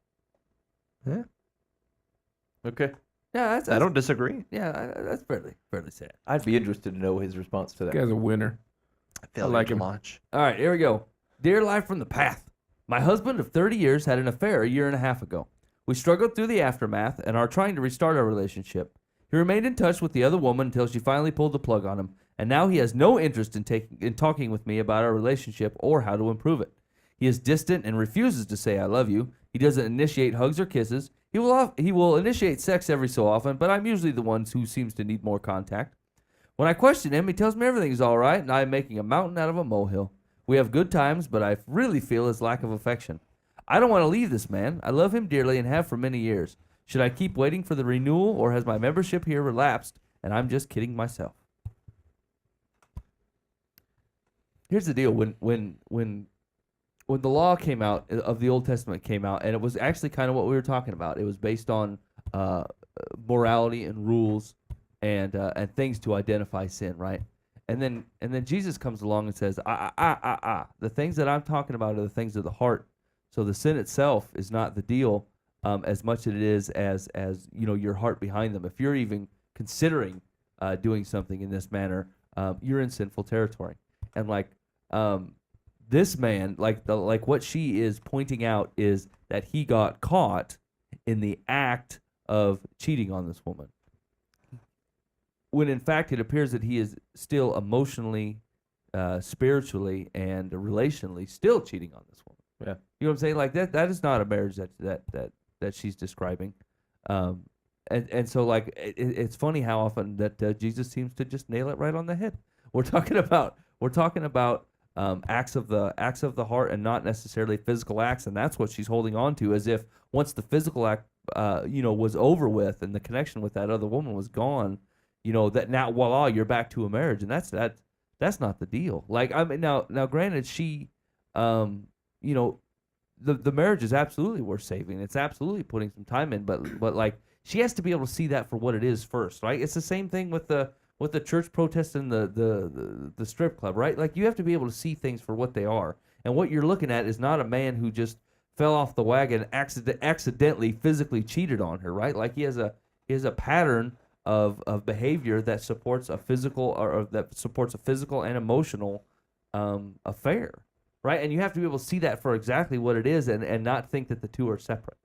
Speaker 3: Okay.
Speaker 4: Yeah,
Speaker 5: I don't disagree.
Speaker 4: that's fairly sad.
Speaker 3: I'd be interested to know his response to
Speaker 2: This
Speaker 3: that.
Speaker 2: guy's a winner.
Speaker 5: I feel
Speaker 2: like him.
Speaker 5: launch.
Speaker 4: All right, here we go. Dear Life from the Path. My husband of 30 years had an affair a year and a half ago. We struggled through the aftermath and are trying to restart our relationship. He remained in touch with the other woman until she finally pulled the plug on him, and now he has no interest in talking with me about our relationship or how to improve it. He is distant and refuses to say I love you. He doesn't initiate hugs or kisses. He will initiate sex every so often, but I'm usually the one who seems to need more contact. When I question him, he tells me everything's all right and I am making a mountain out of a molehill. We have good times, but I really feel his lack of affection. I don't want to leave this man. I love him dearly and have for many years. Should I keep waiting for the renewal, or has my membership here relapsed and I'm just kidding myself? Here's the deal. When the law came out of the Old Testament came out, and it was actually kind of what we were talking about. It was based on morality and rules and things to identify sin, right? And then Jesus comes along and says, the things that I'm talking about are the things of the heart. So the sin itself is not the deal as much as it is as your heart behind them. If you're even considering doing something in this manner, you're in sinful territory. And this man, like what she is pointing out is that he got caught in the act of cheating on this woman, when in fact it appears that he is still emotionally, spiritually, and relationally still cheating on this woman.
Speaker 3: Yeah.
Speaker 4: You know what I'm saying? Like that is not a marriage that she's describing. And so it's funny how often that Jesus seems to just nail it right on the head. We're talking about We're talking about acts of the heart and not necessarily physical acts, and that's what she's holding on to, as if once the physical act was over with and the connection with that other woman was gone, that now voila, you're back to a marriage, and that's not the deal. Like, I mean, now granted, she the marriage is absolutely worth saving. It's absolutely putting some time in, but like, she has to be able to see that for what it is first, right? It's the same thing with the church protest and the strip club, right? Like, you have to be able to see things for what they are. And what you're looking at is not a man who just fell off the wagon, accidentally physically cheated on her, right? Like, he has a pattern of behavior that supports a physical or that supports a physical and emotional affair, right? And you have to be able to see that for exactly what it is, and not think that the two are separate.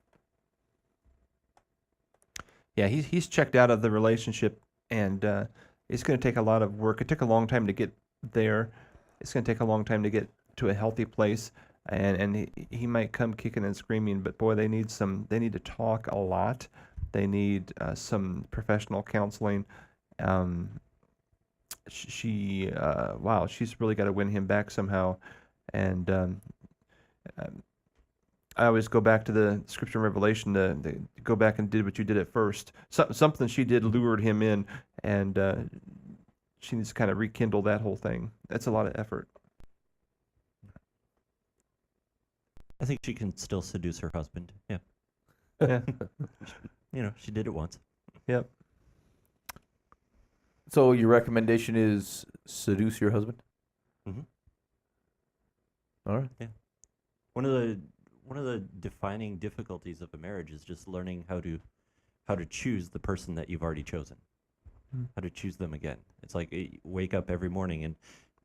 Speaker 5: Yeah, he's checked out of the relationship, and it's going to take a lot of work. It took a long time to get there. It's going to take a long time to get to a healthy place, and he might come kicking and screaming, but boy, they need to talk a lot. They need some professional counseling. She's really got to win him back somehow, and I always go back to the scripture in Revelation to go back and did what you did at first. Something she did lured him in, and she needs to kind of rekindle that whole thing. That's a lot of effort.
Speaker 6: I think she can still seduce her husband. Yeah.
Speaker 5: Yeah.
Speaker 6: She did it once.
Speaker 5: Yep.
Speaker 3: So your recommendation is seduce your husband?
Speaker 6: Mm-hmm.
Speaker 3: All right.
Speaker 6: Yeah. One of the defining difficulties of a marriage is just learning how to choose the person that you've already chosen. How to choose them again. It's like wake up every morning and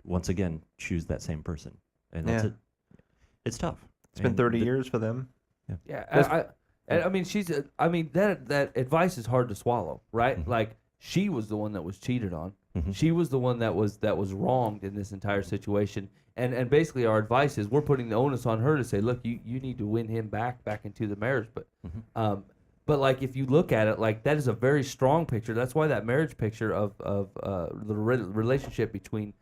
Speaker 6: once again choose that same person. And that's
Speaker 5: Yeah.
Speaker 6: it. It's tough.
Speaker 5: It's been 30 years for them.
Speaker 4: Yeah, I mean, that advice is hard to swallow, right?
Speaker 6: Mhm.
Speaker 4: Like, she was the one that was cheated on.
Speaker 6: Mhm.
Speaker 4: She was the one that was wronged in this entire situation. And basically, our advice is we're putting the onus on her to say, look, you need to win him back into the marriage. But like, if you look at it, like, that is a very strong picture. That's why that marriage picture of the relationship between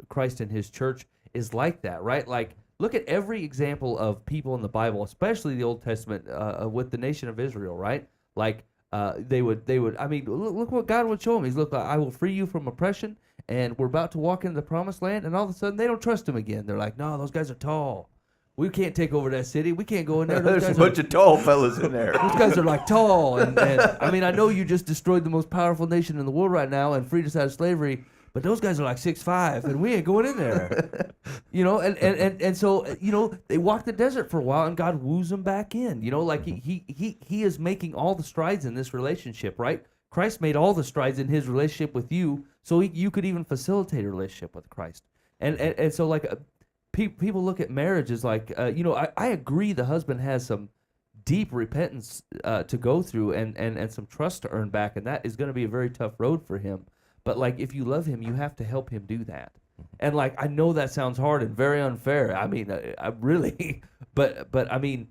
Speaker 4: Christ and his church is like that, right? Like, look at every example of people in the Bible, especially the Old Testament, with the nation of Israel, right? Like, they would. I mean, look what God would show them. He's, look, I will free you from oppression, and we're about to walk into the promised land, and all of a sudden they don't trust him again. They're like, no, those guys are tall. We can't take over that city. We can't go in there.
Speaker 3: There's a bunch of tall fellas in there.
Speaker 4: Those guys are like tall, and I mean, I know you just destroyed the most powerful nation in the world right now and freed us out of slavery, but those guys are like 6'5", and we ain't going in there. And so they walk the desert for a while, and God woos them back in. Like, he is making all the strides in this relationship, right? Christ made all the strides in his relationship with you, so you could even facilitate a relationship with Christ. And so, like, people look at marriage as like, I agree the husband has some deep repentance to go through and some trust to earn back, and that is going to be a very tough road for him. But, like, if you love him, you have to help him do that. And, like, I know that sounds hard and very unfair. I mean, I really, but I mean,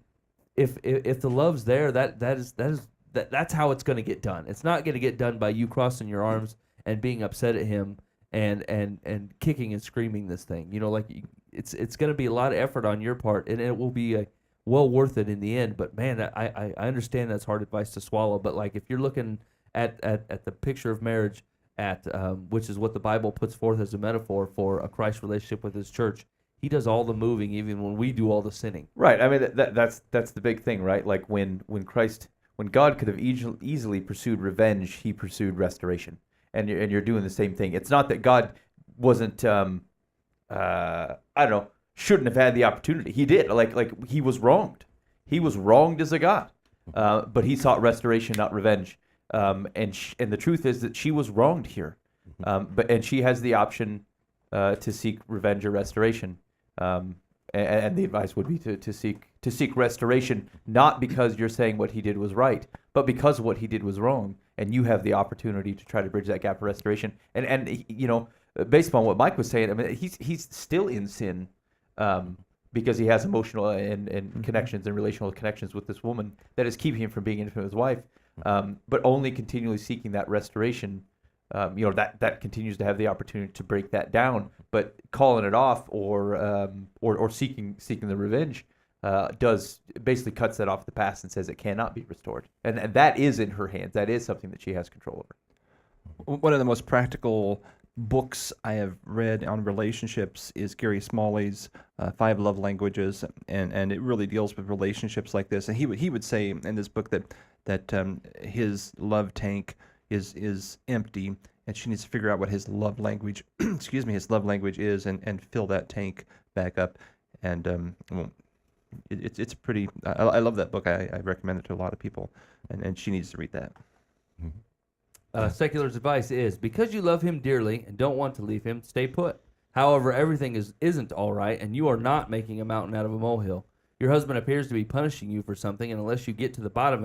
Speaker 4: if the love's there, that's how it's going to get done. It's not going to get done by you crossing your arms and being upset at him and kicking and screaming this thing. Like, it's going to be a lot of effort on your part, and it will be well worth it in the end. But man, I understand that's hard advice to swallow. But, like, if you're looking at the picture of marriage, which is what the Bible puts forth as a metaphor for a Christ relationship with his church, he does all the moving even when we do all the sinning.
Speaker 3: Right. I mean, that's the big thing, right? Like, when God could have easily pursued revenge, he pursued restoration. And you're doing the same thing. It's not that God wasn't I don't know, shouldn't have had the opportunity. He did. Like he was wronged. He was wronged as a God. But he sought restoration, not revenge. And the truth is that she was wronged here. But she has the option to seek revenge or restoration. And the advice would be to seek restoration, not because you're saying what he did was right, but because what he did was wrong, and you have the opportunity to try to bridge that gap of restoration. And based upon what Mike was saying, I mean, he's still in sin because he has emotional and connections and relational connections with this woman that is keeping him from being intimate with his wife, but only continually seeking that restoration that continues to have the opportunity to break that down. But calling it off or seeking the revenge does basically cuts that off the past and says it cannot be restored. And that is in her hands. That is something that she has control over.
Speaker 5: One of the most practical books I have read on relationships is Gary Smalley's 5 Love Languages, and it really deals with relationships like this. And he would say in this book that his love tank is empty, and she needs to figure out what his love language his love language is, and fill that tank back up. And it's pretty. I love that book. I recommend it to a lot of people, and she needs to read that.
Speaker 4: Secular's advice is, because you love him dearly and don't want to leave him, stay put. However, everything isn't all right, and you are not making a mountain out of a molehill. Your husband appears to be punishing you for something, and unless you get to the bottom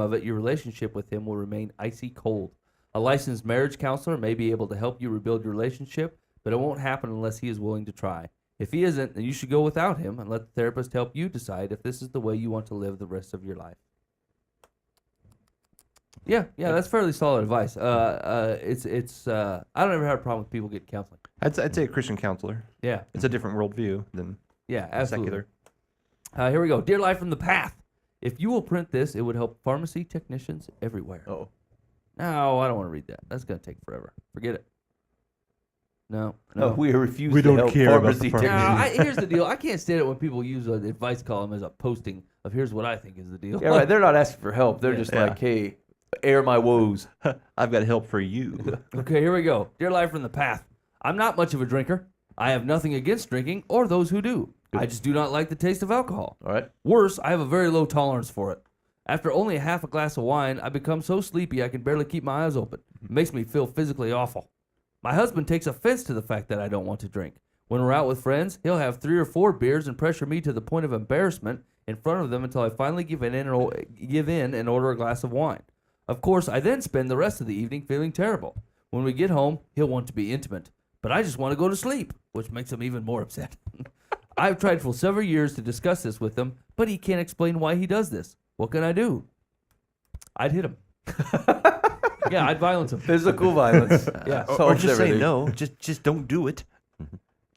Speaker 4: of it, your relationship with him will remain icy cold. A licensed marriage counselor may be able to help you rebuild your relationship, but it won't happen unless he is willing to try. If he isn't, then you should go without him and let the therapist help you decide if this is the way you want to live the rest of your life. Yeah, that's fairly solid advice. It's I don't ever have a problem with people getting counseling.
Speaker 5: I'd say a Christian counselor.
Speaker 4: Yeah,
Speaker 5: It's a different worldview than
Speaker 4: absolutely.
Speaker 5: secular.
Speaker 4: Here we go. Dear Life from the Path. If you will print this, it would help pharmacy technicians everywhere.
Speaker 3: Oh,
Speaker 4: No, I don't want to read that. That's going to take forever. Forget it. No.
Speaker 3: we refuse
Speaker 6: We
Speaker 3: to
Speaker 6: don't
Speaker 3: help
Speaker 6: care about
Speaker 3: pharmacy
Speaker 6: the pharmacy.
Speaker 3: technicians.
Speaker 4: Here's the deal. I can't stand it when people use an advice column as a posting of here's what I think is the deal.
Speaker 3: Yeah, right. They're not asking for help. They're just
Speaker 5: Yeah.
Speaker 3: like, hey, air my woes.
Speaker 5: I've got help for you.
Speaker 4: Okay, here we go. Dear Life from the Path. I'm not much of a drinker. I have nothing against drinking or those who do. I just do not like the taste of alcohol.
Speaker 3: All right.
Speaker 4: Worse, I have a very low tolerance for it. After only half a glass of wine, I become so sleepy I can barely keep my eyes open. It makes me feel physically awful. My husband takes offense to the fact that I don't want to drink. When we're out with friends, he'll have 3 or 4 beers and pressure me to the point of embarrassment in front of them until I finally give in and order a glass of wine. Of course, I then spend the rest of the evening feeling terrible. When we get home, he'll want to be intimate, but I just want to go to sleep, which makes him even more upset. I've tried for several years to discuss this with him, but he can't explain why he does this. What can I do? I'd hit him. Yeah, I'd violence him.
Speaker 3: Physical violence.
Speaker 4: Yeah.
Speaker 5: Or
Speaker 3: Solves
Speaker 5: just say
Speaker 3: everything.
Speaker 5: no. Just don't do it.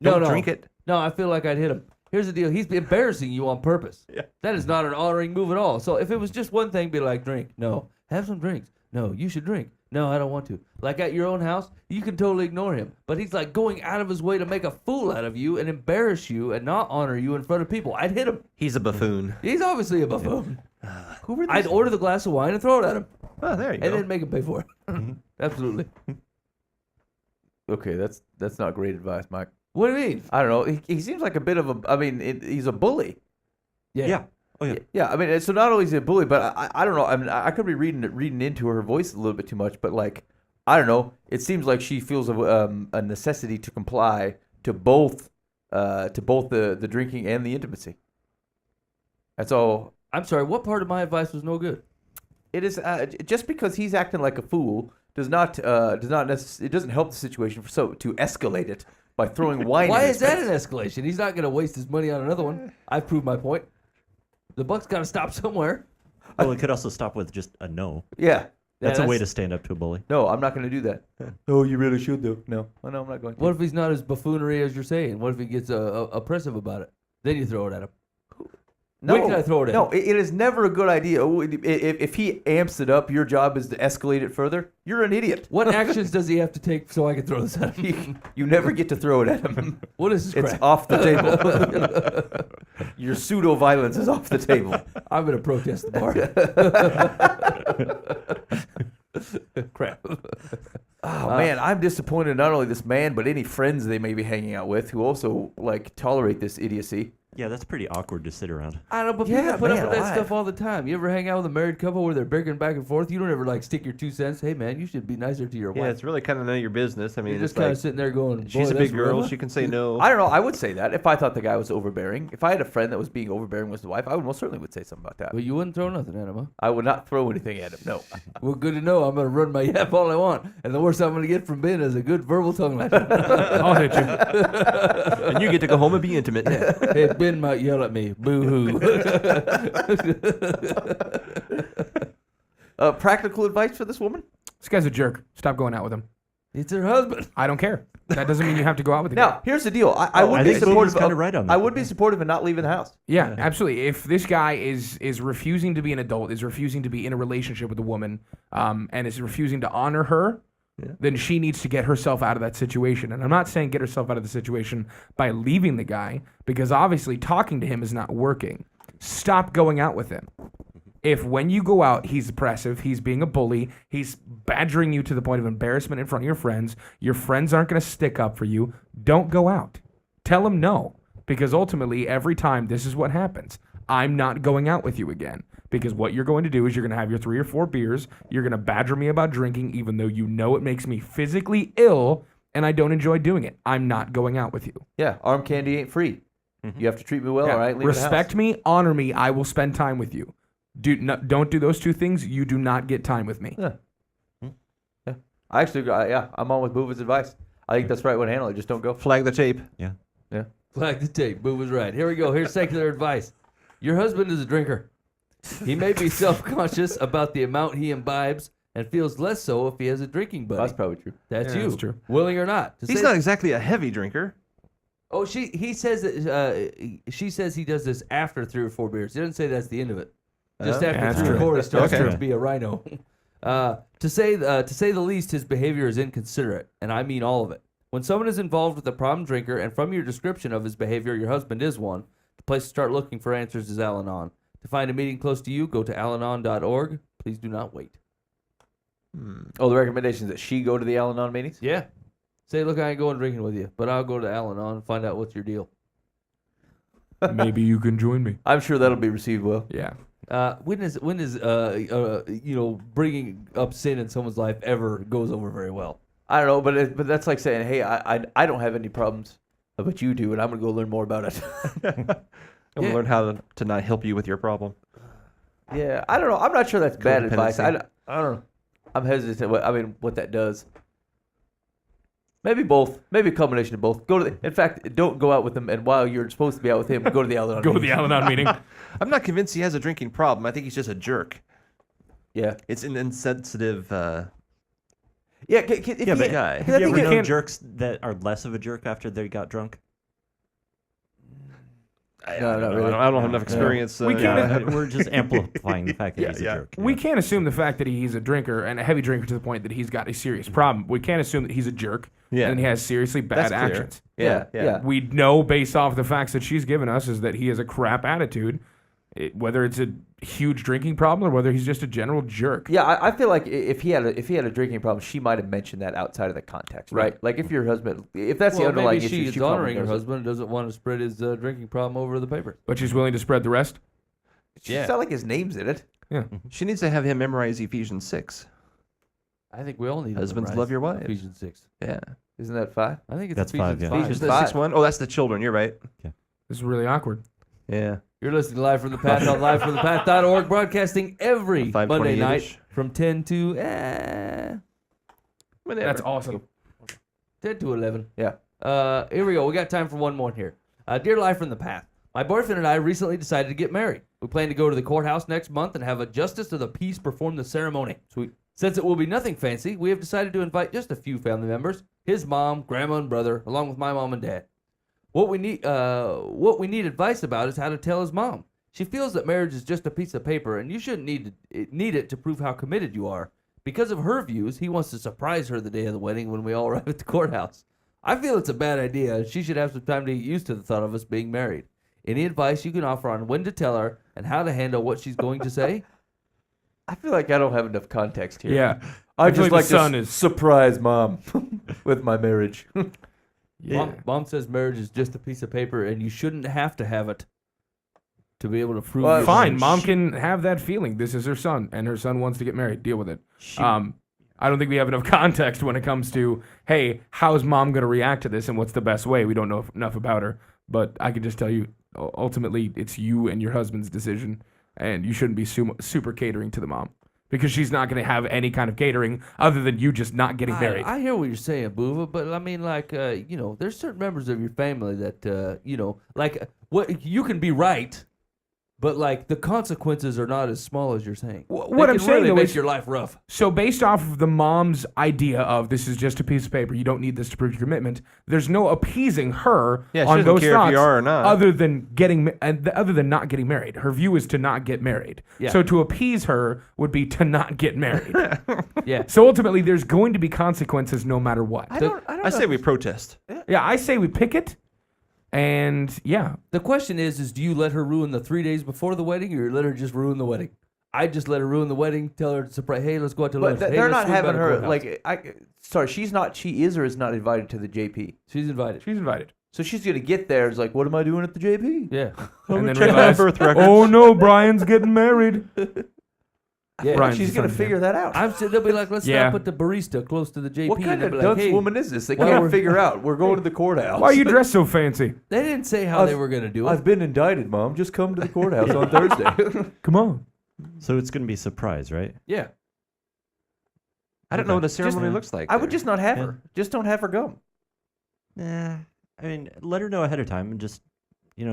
Speaker 4: No,
Speaker 5: Don't drink it.
Speaker 4: No, I feel like I'd hit him. Here's the deal. He's embarrassing you on purpose.
Speaker 5: Yeah.
Speaker 4: That is not an honoring move at all. So if it was just one thing, be like, drink. No. Have some drinks. No, you should drink. No, I don't want to. Like at your own house, you can totally ignore him. But he's like going out of his way to make a fool out of you and embarrass you and not honor you in front of people. I'd hit him.
Speaker 5: He's a buffoon.
Speaker 4: He's obviously a buffoon.
Speaker 3: Who were
Speaker 4: I'd order the glass of wine and throw it at him.
Speaker 5: Oh, there you
Speaker 4: And
Speaker 5: go.
Speaker 4: then make him pay for it. Absolutely.
Speaker 3: Okay, that's not great advice, Mike.
Speaker 4: What do you mean?
Speaker 3: I don't know. He seems like a bit of a. I mean, he's a bully.
Speaker 6: Yeah. Oh yeah.
Speaker 3: Yeah, I mean, so not only is he a bully, but I don't know. I mean, I could be reading into her voice a little bit too much, but like, I don't know. It seems like she feels a necessity to comply to both the drinking and the intimacy. That's all.
Speaker 4: I'm sorry, what part of my advice was no good?
Speaker 3: It is just because he's acting like a fool it doesn't help the situation to escalate it by throwing wine.
Speaker 4: Why
Speaker 3: in his
Speaker 4: is that
Speaker 3: face.
Speaker 4: an escalation? He's not going to waste his money on another one. I've proved my point. The buck's got to stop somewhere.
Speaker 6: Well, it could also stop with just a no.
Speaker 3: Yeah.
Speaker 6: That's
Speaker 4: Yeah,
Speaker 6: a way to stand up to a bully.
Speaker 3: No, I'm not going to do that. Oh, you really should though. No, I'm not going to.
Speaker 4: What if he's not as buffoonery as you're saying? What if he gets oppressive about it? Then you throw it at him. When can I throw it at
Speaker 3: No,
Speaker 4: him?
Speaker 3: it is never a good idea. If he amps it up, your job is to escalate it further. You're an idiot.
Speaker 4: What actions does he have to take so I can throw this at him?
Speaker 3: You never get to throw it at him.
Speaker 4: What is this
Speaker 3: It's
Speaker 4: crap?
Speaker 3: off the table. Your pseudo violence is off the table.
Speaker 4: I'm going to protest the bar. Crap.
Speaker 3: Oh man, I'm disappointed. Not only this man, but any friends they may be hanging out with who also like tolerate this idiocy.
Speaker 6: Yeah, that's pretty awkward to sit around.
Speaker 4: I don't know, but
Speaker 3: Yeah,
Speaker 4: people put
Speaker 3: man,
Speaker 4: up with that
Speaker 3: alive.
Speaker 4: stuff all the time. You ever hang out with a married couple where they're bickering back and forth? You don't ever like stick your 2 cents. Hey man, you should be nicer to your
Speaker 5: Yeah,
Speaker 4: wife.
Speaker 5: it's really kind of none of your business. I mean,
Speaker 4: You're
Speaker 5: it's
Speaker 4: just kind
Speaker 5: like
Speaker 4: of sitting there going,
Speaker 5: she's
Speaker 4: "Boy,
Speaker 5: a big
Speaker 4: that's
Speaker 5: girl.
Speaker 4: rough."
Speaker 5: She can say no.
Speaker 3: I don't know. I would say that if I thought the guy was overbearing. If I had a friend that was being overbearing with his wife, I would most certainly would say something about that.
Speaker 4: Well, you wouldn't throw nothing at him, huh?
Speaker 3: I would not throw anything at him. No.
Speaker 4: Well, good to know. I'm going to run my yap all I want. And the worst I'm going to get from Ben is a good verbal tongue lashing.
Speaker 2: I'll hit you.
Speaker 5: And you get to go home and be intimate.
Speaker 4: Hey, Ben might yell at me. Boo-hoo.
Speaker 3: Practical advice for this woman?
Speaker 2: This guy's a jerk. Stop going out with him.
Speaker 4: It's her husband.
Speaker 2: I don't care. That doesn't mean you have to go out with the guy.
Speaker 3: Now, here's the deal. I would
Speaker 6: I
Speaker 3: be
Speaker 6: think Boova's
Speaker 3: supportive.
Speaker 6: kinda right on that.
Speaker 3: I would be supportive of not leaving the house.
Speaker 2: Yeah, absolutely. If this guy is refusing to be an adult, is refusing to be in a relationship with a woman, and is refusing to honor her, then she needs to get herself out of that situation. And I'm not saying get herself out of the situation by leaving the guy, because obviously talking to him is not working. Stop going out with him. If when you go out, he's oppressive, he's being a bully, he's badgering you to the point of embarrassment in front of your friends aren't going to stick up for you, don't go out. Tell him no, because ultimately every time this is what happens. I'm not going out with you again, because what you're going to do is you're going to have your 3 or 4 beers, you're going to badger me about drinking even though you know it makes me physically ill and I don't enjoy doing it. I'm not going out with you.
Speaker 3: Yeah, arm candy ain't free. You have to treat me well, all right? Leave the house.
Speaker 2: Respect me, honor me, I will spend time with you. Don't do those 2 things, you do not get time with me.
Speaker 3: Yeah. I actually, I'm on with Boova's advice. I think that's the right way to handle it. Just don't go.
Speaker 5: Flag the tape.
Speaker 6: Yeah.
Speaker 4: Flag the tape. Boo was right. Here we go. Here's secular advice. Your husband is a drinker. He may be self-conscious about the amount he imbibes and feels less so if he has a drinking buddy.
Speaker 3: That's probably true.
Speaker 4: That's
Speaker 2: Yeah,
Speaker 4: you.
Speaker 2: that's true.
Speaker 4: Willing or not. To
Speaker 5: He's
Speaker 4: say-
Speaker 5: not exactly a heavy drinker.
Speaker 4: Oh, he says that she says he does this after 3 or 4 beers. He doesn't say that's the end of it. Just
Speaker 3: Yeah,
Speaker 4: after
Speaker 2: that's
Speaker 4: 3 or
Speaker 2: true.
Speaker 4: 4, he starts
Speaker 5: Okay.
Speaker 4: to be a rhino. To say the least, his behavior is inconsiderate, and I mean all of it. When someone is involved with a problem drinker, and from your description of his behavior, your husband is one, the place to start looking for answers is Al-Anon. To find a meeting close to you, go to alanon.org. Please do not wait.
Speaker 3: Oh, the recommendation is that she go to the Al-Anon meetings?
Speaker 4: Yeah. Say, look, I ain't going drinking with you, but I'll go to Al-Anon and find out what's your deal.
Speaker 2: Maybe you can join me.
Speaker 3: I'm sure that'll be received well.
Speaker 2: Yeah.
Speaker 4: When is bringing up sin in someone's life ever goes over very well?
Speaker 3: I don't know, but that's like saying, hey, I don't have any problems, but you do, and I'm going to go learn more about it.
Speaker 5: I'm gonna learn how to not help you with your problem.
Speaker 3: Yeah, I don't know. I'm not sure that's bad advice. I
Speaker 5: Codependency.
Speaker 3: don't know. I'm hesitant. What that does. Maybe both. Maybe a combination of both. In fact, don't go out with him, and while you're supposed to be out with him, go to the Al-Anon.
Speaker 2: Go to the
Speaker 3: meeting.
Speaker 2: Al-Anon meeting.
Speaker 5: I'm not convinced he has a drinking problem. I think he's just a jerk.
Speaker 3: Yeah.
Speaker 5: It's an insensitive.
Speaker 3: Yeah.
Speaker 6: But
Speaker 5: guy.
Speaker 6: have you ever known
Speaker 2: can't-
Speaker 6: jerks that are less of a jerk after they got drunk?
Speaker 3: No, not really.
Speaker 5: I don't have enough experience.
Speaker 2: We can't-
Speaker 6: We're just amplifying the fact that
Speaker 5: Yeah,
Speaker 6: he's a
Speaker 5: yeah.
Speaker 6: jerk.
Speaker 2: We can't assume the fact that he's a drinker and a heavy drinker to the point that he's got a serious problem. We can't assume that he's a jerk
Speaker 5: Yeah.
Speaker 2: and he has seriously bad
Speaker 5: That's clear.
Speaker 2: actions.
Speaker 3: Yeah.
Speaker 2: We know based off the facts that she's given us is that he has a crap attitude, whether it's a huge drinking problem or whether he's just a general jerk.
Speaker 3: Yeah, I feel like if he had a drinking problem, she might have mentioned that outside of the context, right? Like if your husband, if that's the
Speaker 4: Well,
Speaker 3: underlying
Speaker 4: maybe
Speaker 3: issue,
Speaker 4: she is
Speaker 3: probably
Speaker 4: honoring her
Speaker 3: knows it.
Speaker 4: husband and doesn't want to spread his drinking problem over the paper.
Speaker 2: But she's willing to spread the rest.
Speaker 3: It's not like his name's in it.
Speaker 2: Yeah.
Speaker 5: She needs to have him memorize Ephesians 6.
Speaker 4: I think we all need to
Speaker 5: Husbands,
Speaker 4: memorize
Speaker 5: love your wives.
Speaker 4: Ephesians 6.
Speaker 5: Yeah.
Speaker 3: Isn't that 5?
Speaker 4: I think it's
Speaker 6: That's
Speaker 4: Ephesians
Speaker 6: 5, yeah.
Speaker 4: 5.
Speaker 5: Isn't that
Speaker 3: 5.
Speaker 5: 6-1? Oh, that's the children. You're right.
Speaker 2: This is really awkward.
Speaker 5: Yeah.
Speaker 4: You're listening to Live from the Path on livefromthepath.org, broadcasting every
Speaker 5: 5:20
Speaker 4: Monday night
Speaker 5: -ish.
Speaker 4: from 10 to
Speaker 5: Whenever.
Speaker 2: That's awesome.
Speaker 4: 10 to 11.
Speaker 3: Yeah.
Speaker 4: Here we go. We got time for one more here. Dear Live from the Path, my boyfriend and I recently decided to get married. We plan to go to the courthouse next month and have a justice of the peace perform the ceremony.
Speaker 3: Sweet.
Speaker 4: Since it will be nothing fancy, we have decided to invite just a few family members, his mom, grandma, and brother, along with my mom and dad. What we need advice about is how to tell his mom. She feels that marriage is just a piece of paper, and you shouldn't need it to prove how committed you are. Because of her views, he wants to surprise her the day of the wedding when we all arrive at the courthouse. I feel it's a bad idea, and she should have some time to get used to the thought of us being married. Any advice you can offer on when to tell her and how to handle what she's going to say?
Speaker 3: I feel like I don't have enough context here.
Speaker 2: Yeah.
Speaker 3: I
Speaker 2: feel
Speaker 3: just
Speaker 2: like
Speaker 3: like
Speaker 2: the son
Speaker 3: to
Speaker 2: is-
Speaker 3: surprise mom with my marriage.
Speaker 2: Yeah.
Speaker 4: Mom says marriage is just a piece of paper, and you shouldn't have to have it to be able to prove.
Speaker 3: Well,
Speaker 4: your
Speaker 2: Fine,
Speaker 4: marriage.
Speaker 2: mom can have that feeling. This is her son, and her son wants to get married. Deal with it. I don't think we have enough context when it comes to, hey, how's mom going to react to this, and what's the best way? We don't know enough about her, but I can just tell you, ultimately, it's you and your husband's decision, and you shouldn't be super catering to the mom because she's not going to have any kind of catering other than you just not getting married.
Speaker 4: I hear what you're saying, Boova, but I mean, like, there's certain members of your family that, what you can be right, But like the consequences are not as small as you're saying.
Speaker 2: What
Speaker 4: They
Speaker 2: I'm
Speaker 4: can
Speaker 2: saying
Speaker 4: really
Speaker 2: though
Speaker 4: make
Speaker 2: is,
Speaker 4: your life rough.
Speaker 2: so based off of the mom's idea of this is just a piece of paper, you don't need this to prove your commitment. There's no appeasing her
Speaker 5: Yeah, she
Speaker 2: on
Speaker 5: doesn't
Speaker 2: those
Speaker 5: care if
Speaker 2: thoughts,
Speaker 5: you are or not.
Speaker 2: other than other than not getting married. Her view is to not get married.
Speaker 4: Yeah.
Speaker 2: So to appease her would be to not get married.
Speaker 4: Yeah.
Speaker 2: So ultimately, there's going to be consequences no matter what.
Speaker 3: I don't
Speaker 5: I say we protest.
Speaker 2: Yeah, I say we pick it, and yeah,
Speaker 4: The question is do you let her ruin the 3 days before the wedding, or you let her just ruin the wedding? I just let her ruin the wedding. Tell her to surprise. Hey, let's go out to
Speaker 3: But
Speaker 4: lunch. Hey,
Speaker 3: they're
Speaker 4: let's
Speaker 3: not
Speaker 4: swing by
Speaker 3: having
Speaker 4: the
Speaker 3: her
Speaker 4: courthouse.
Speaker 3: sorry, she's not. She is or is not invited to the JP.
Speaker 4: She's invited.
Speaker 2: she's invited.
Speaker 3: So she's gonna get there. It's like, what am I doing at the JP?
Speaker 4: Yeah.
Speaker 2: And then
Speaker 5: check my
Speaker 2: realize,
Speaker 5: birth records.
Speaker 2: oh no, Brian's getting married.
Speaker 4: Yeah.
Speaker 2: Brian's
Speaker 3: She's
Speaker 2: the
Speaker 3: gonna
Speaker 2: son's
Speaker 3: figure that out.
Speaker 4: I'm sitting. They'll be like, let's
Speaker 2: Yeah.
Speaker 4: stop at the barista close to the JP.
Speaker 3: What kind
Speaker 4: and they'll
Speaker 3: of
Speaker 4: be like,
Speaker 3: dunce
Speaker 4: hey,
Speaker 3: woman is this? They
Speaker 4: Well,
Speaker 3: can't
Speaker 4: we're-
Speaker 3: figure out. We're going to the courthouse.
Speaker 2: Why are you dressed so fancy?
Speaker 4: They didn't say how they were gonna do it.
Speaker 3: I've been indicted, Mom. Just come to the courthouse on Thursday.
Speaker 2: Come on.
Speaker 6: So it's going to be a surprise, right?
Speaker 4: Yeah.
Speaker 5: I don't know what a ceremony looks like.
Speaker 3: I would
Speaker 5: there.
Speaker 3: just not have
Speaker 6: Yeah.
Speaker 3: her. Just don't have her go.
Speaker 6: Nah. I mean, let her know ahead of time and just,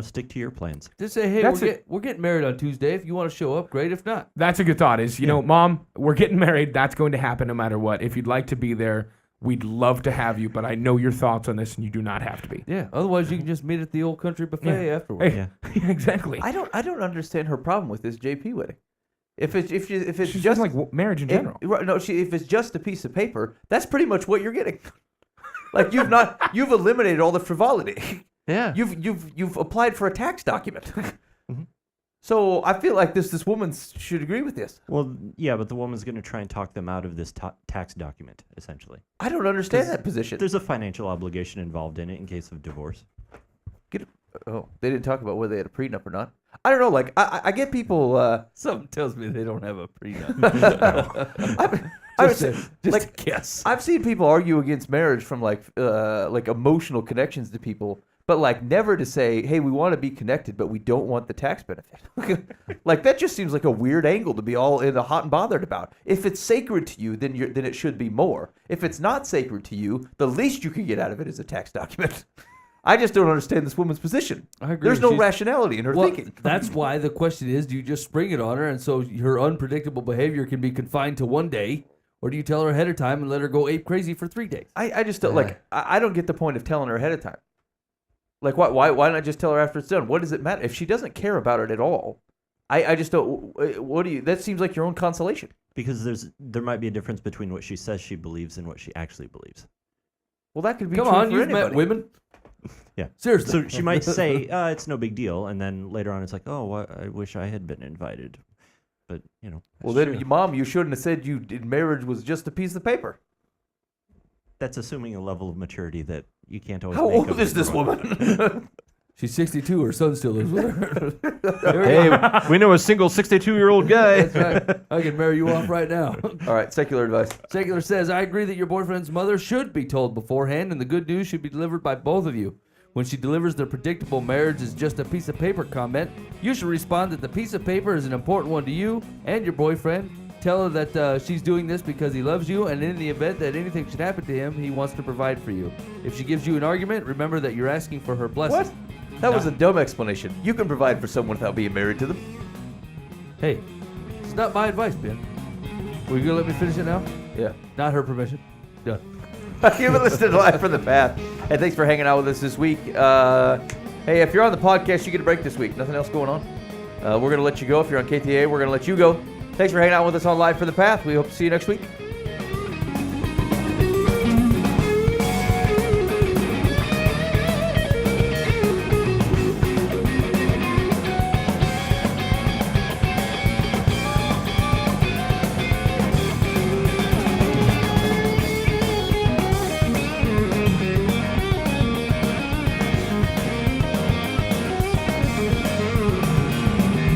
Speaker 6: stick to your plans.
Speaker 4: Just say, hey,
Speaker 2: That's
Speaker 4: we're getting married on Tuesday. If you want to show up, great. If not,
Speaker 2: That's a good thought. Is Mom, we're getting married. That's going to happen no matter what. If you'd like to be there, we'd love to have you. But I know your thoughts on this, and you do not have to be.
Speaker 4: yeah. Otherwise, you can just meet at the old country buffet afterwards.
Speaker 2: Hey, exactly.
Speaker 3: I don't understand her problem with this JP wedding. If it's
Speaker 2: She's
Speaker 3: just
Speaker 2: like marriage in general.
Speaker 3: if it's just a piece of paper, that's pretty much what you're getting. Like you've eliminated all the frivolity.
Speaker 5: Yeah.
Speaker 3: You've applied for a tax document. So I feel like this woman should agree with this.
Speaker 6: Well, yeah, but the woman's going to try and talk them out of this tax document, essentially.
Speaker 3: I don't understand that position.
Speaker 6: There's a financial obligation involved in it in case of divorce.
Speaker 3: Oh, they didn't talk about whether they had a prenup or not. I don't know. Like I get people.
Speaker 4: Something tells me they don't have a prenup.
Speaker 3: Like
Speaker 4: guess.
Speaker 3: I've seen people argue against marriage from like emotional connections to people, but like never to say, hey, we want to be connected, but we don't want the tax benefit. Like that just seems like a weird angle to be all in a hot and bothered about. If it's sacred to you, then it should be more. If it's not sacred to you, the least you can get out of it is a tax document. I just don't understand this woman's position.
Speaker 4: I agree.
Speaker 3: There's no
Speaker 4: She's-
Speaker 3: rationality in her
Speaker 4: Well,
Speaker 3: thinking.
Speaker 4: that's why the question is: do you just spring it on her, and so her unpredictable behavior can be confined to one day, or do you tell her ahead of time and let her go ape crazy for 3 days?
Speaker 3: I just don't I don't get the point of telling her ahead of time. Like why not just tell her after it's done? What does it matter if she doesn't care about it at all? I just don't. What do you? That seems like your own consolation.
Speaker 6: Because there might be a difference between what she says she believes and what she actually believes.
Speaker 3: Well, that could be
Speaker 4: Come
Speaker 3: true
Speaker 4: on,
Speaker 3: for
Speaker 4: you've met
Speaker 3: anybody.
Speaker 4: women.
Speaker 6: Yeah.
Speaker 4: Seriously.
Speaker 6: So she might say, it's no big deal. And then later on, it's like, oh, I wish I had been invited. But,
Speaker 3: Well,
Speaker 6: that's
Speaker 3: then,
Speaker 6: true.
Speaker 3: Mom, you shouldn't have said marriage was just a piece of paper.
Speaker 6: That's assuming a level of maturity that you can't always
Speaker 3: How
Speaker 6: make
Speaker 3: old
Speaker 6: of
Speaker 3: is this
Speaker 6: everyone.
Speaker 3: woman?
Speaker 4: She's 62. Her son still lives with her.
Speaker 5: Hey, we know a single 62-year-old guy.
Speaker 4: That's right. I can marry you off right now.
Speaker 3: All right, secular advice.
Speaker 4: Secular says, I agree that your boyfriend's mother should be told beforehand, and the good news should be delivered by both of you. When she delivers the predictable marriage is just a piece of paper comment, you should respond that the piece of paper is an important one to you and your boyfriend. Tell her that she's doing this because he loves you, and in the event that anything should happen to him, he wants to provide for you. If she gives you an argument, remember that you're asking for her blessing.
Speaker 3: What? That was a dumb explanation. You can provide for someone without being married to them.
Speaker 4: Hey, it's not my advice, Ben. Were you going to let me finish it now?
Speaker 3: Yeah.
Speaker 4: Not her permission. Done.
Speaker 3: You've been listening to Live from the Path. And thanks for hanging out with us this week. Hey, if you're on the podcast, you get a break this week. Nothing else going on. We're going to let you go. If you're on KTA, we're going to let you go. Thanks for hanging out with us on Live from the Path. We hope to see you next week.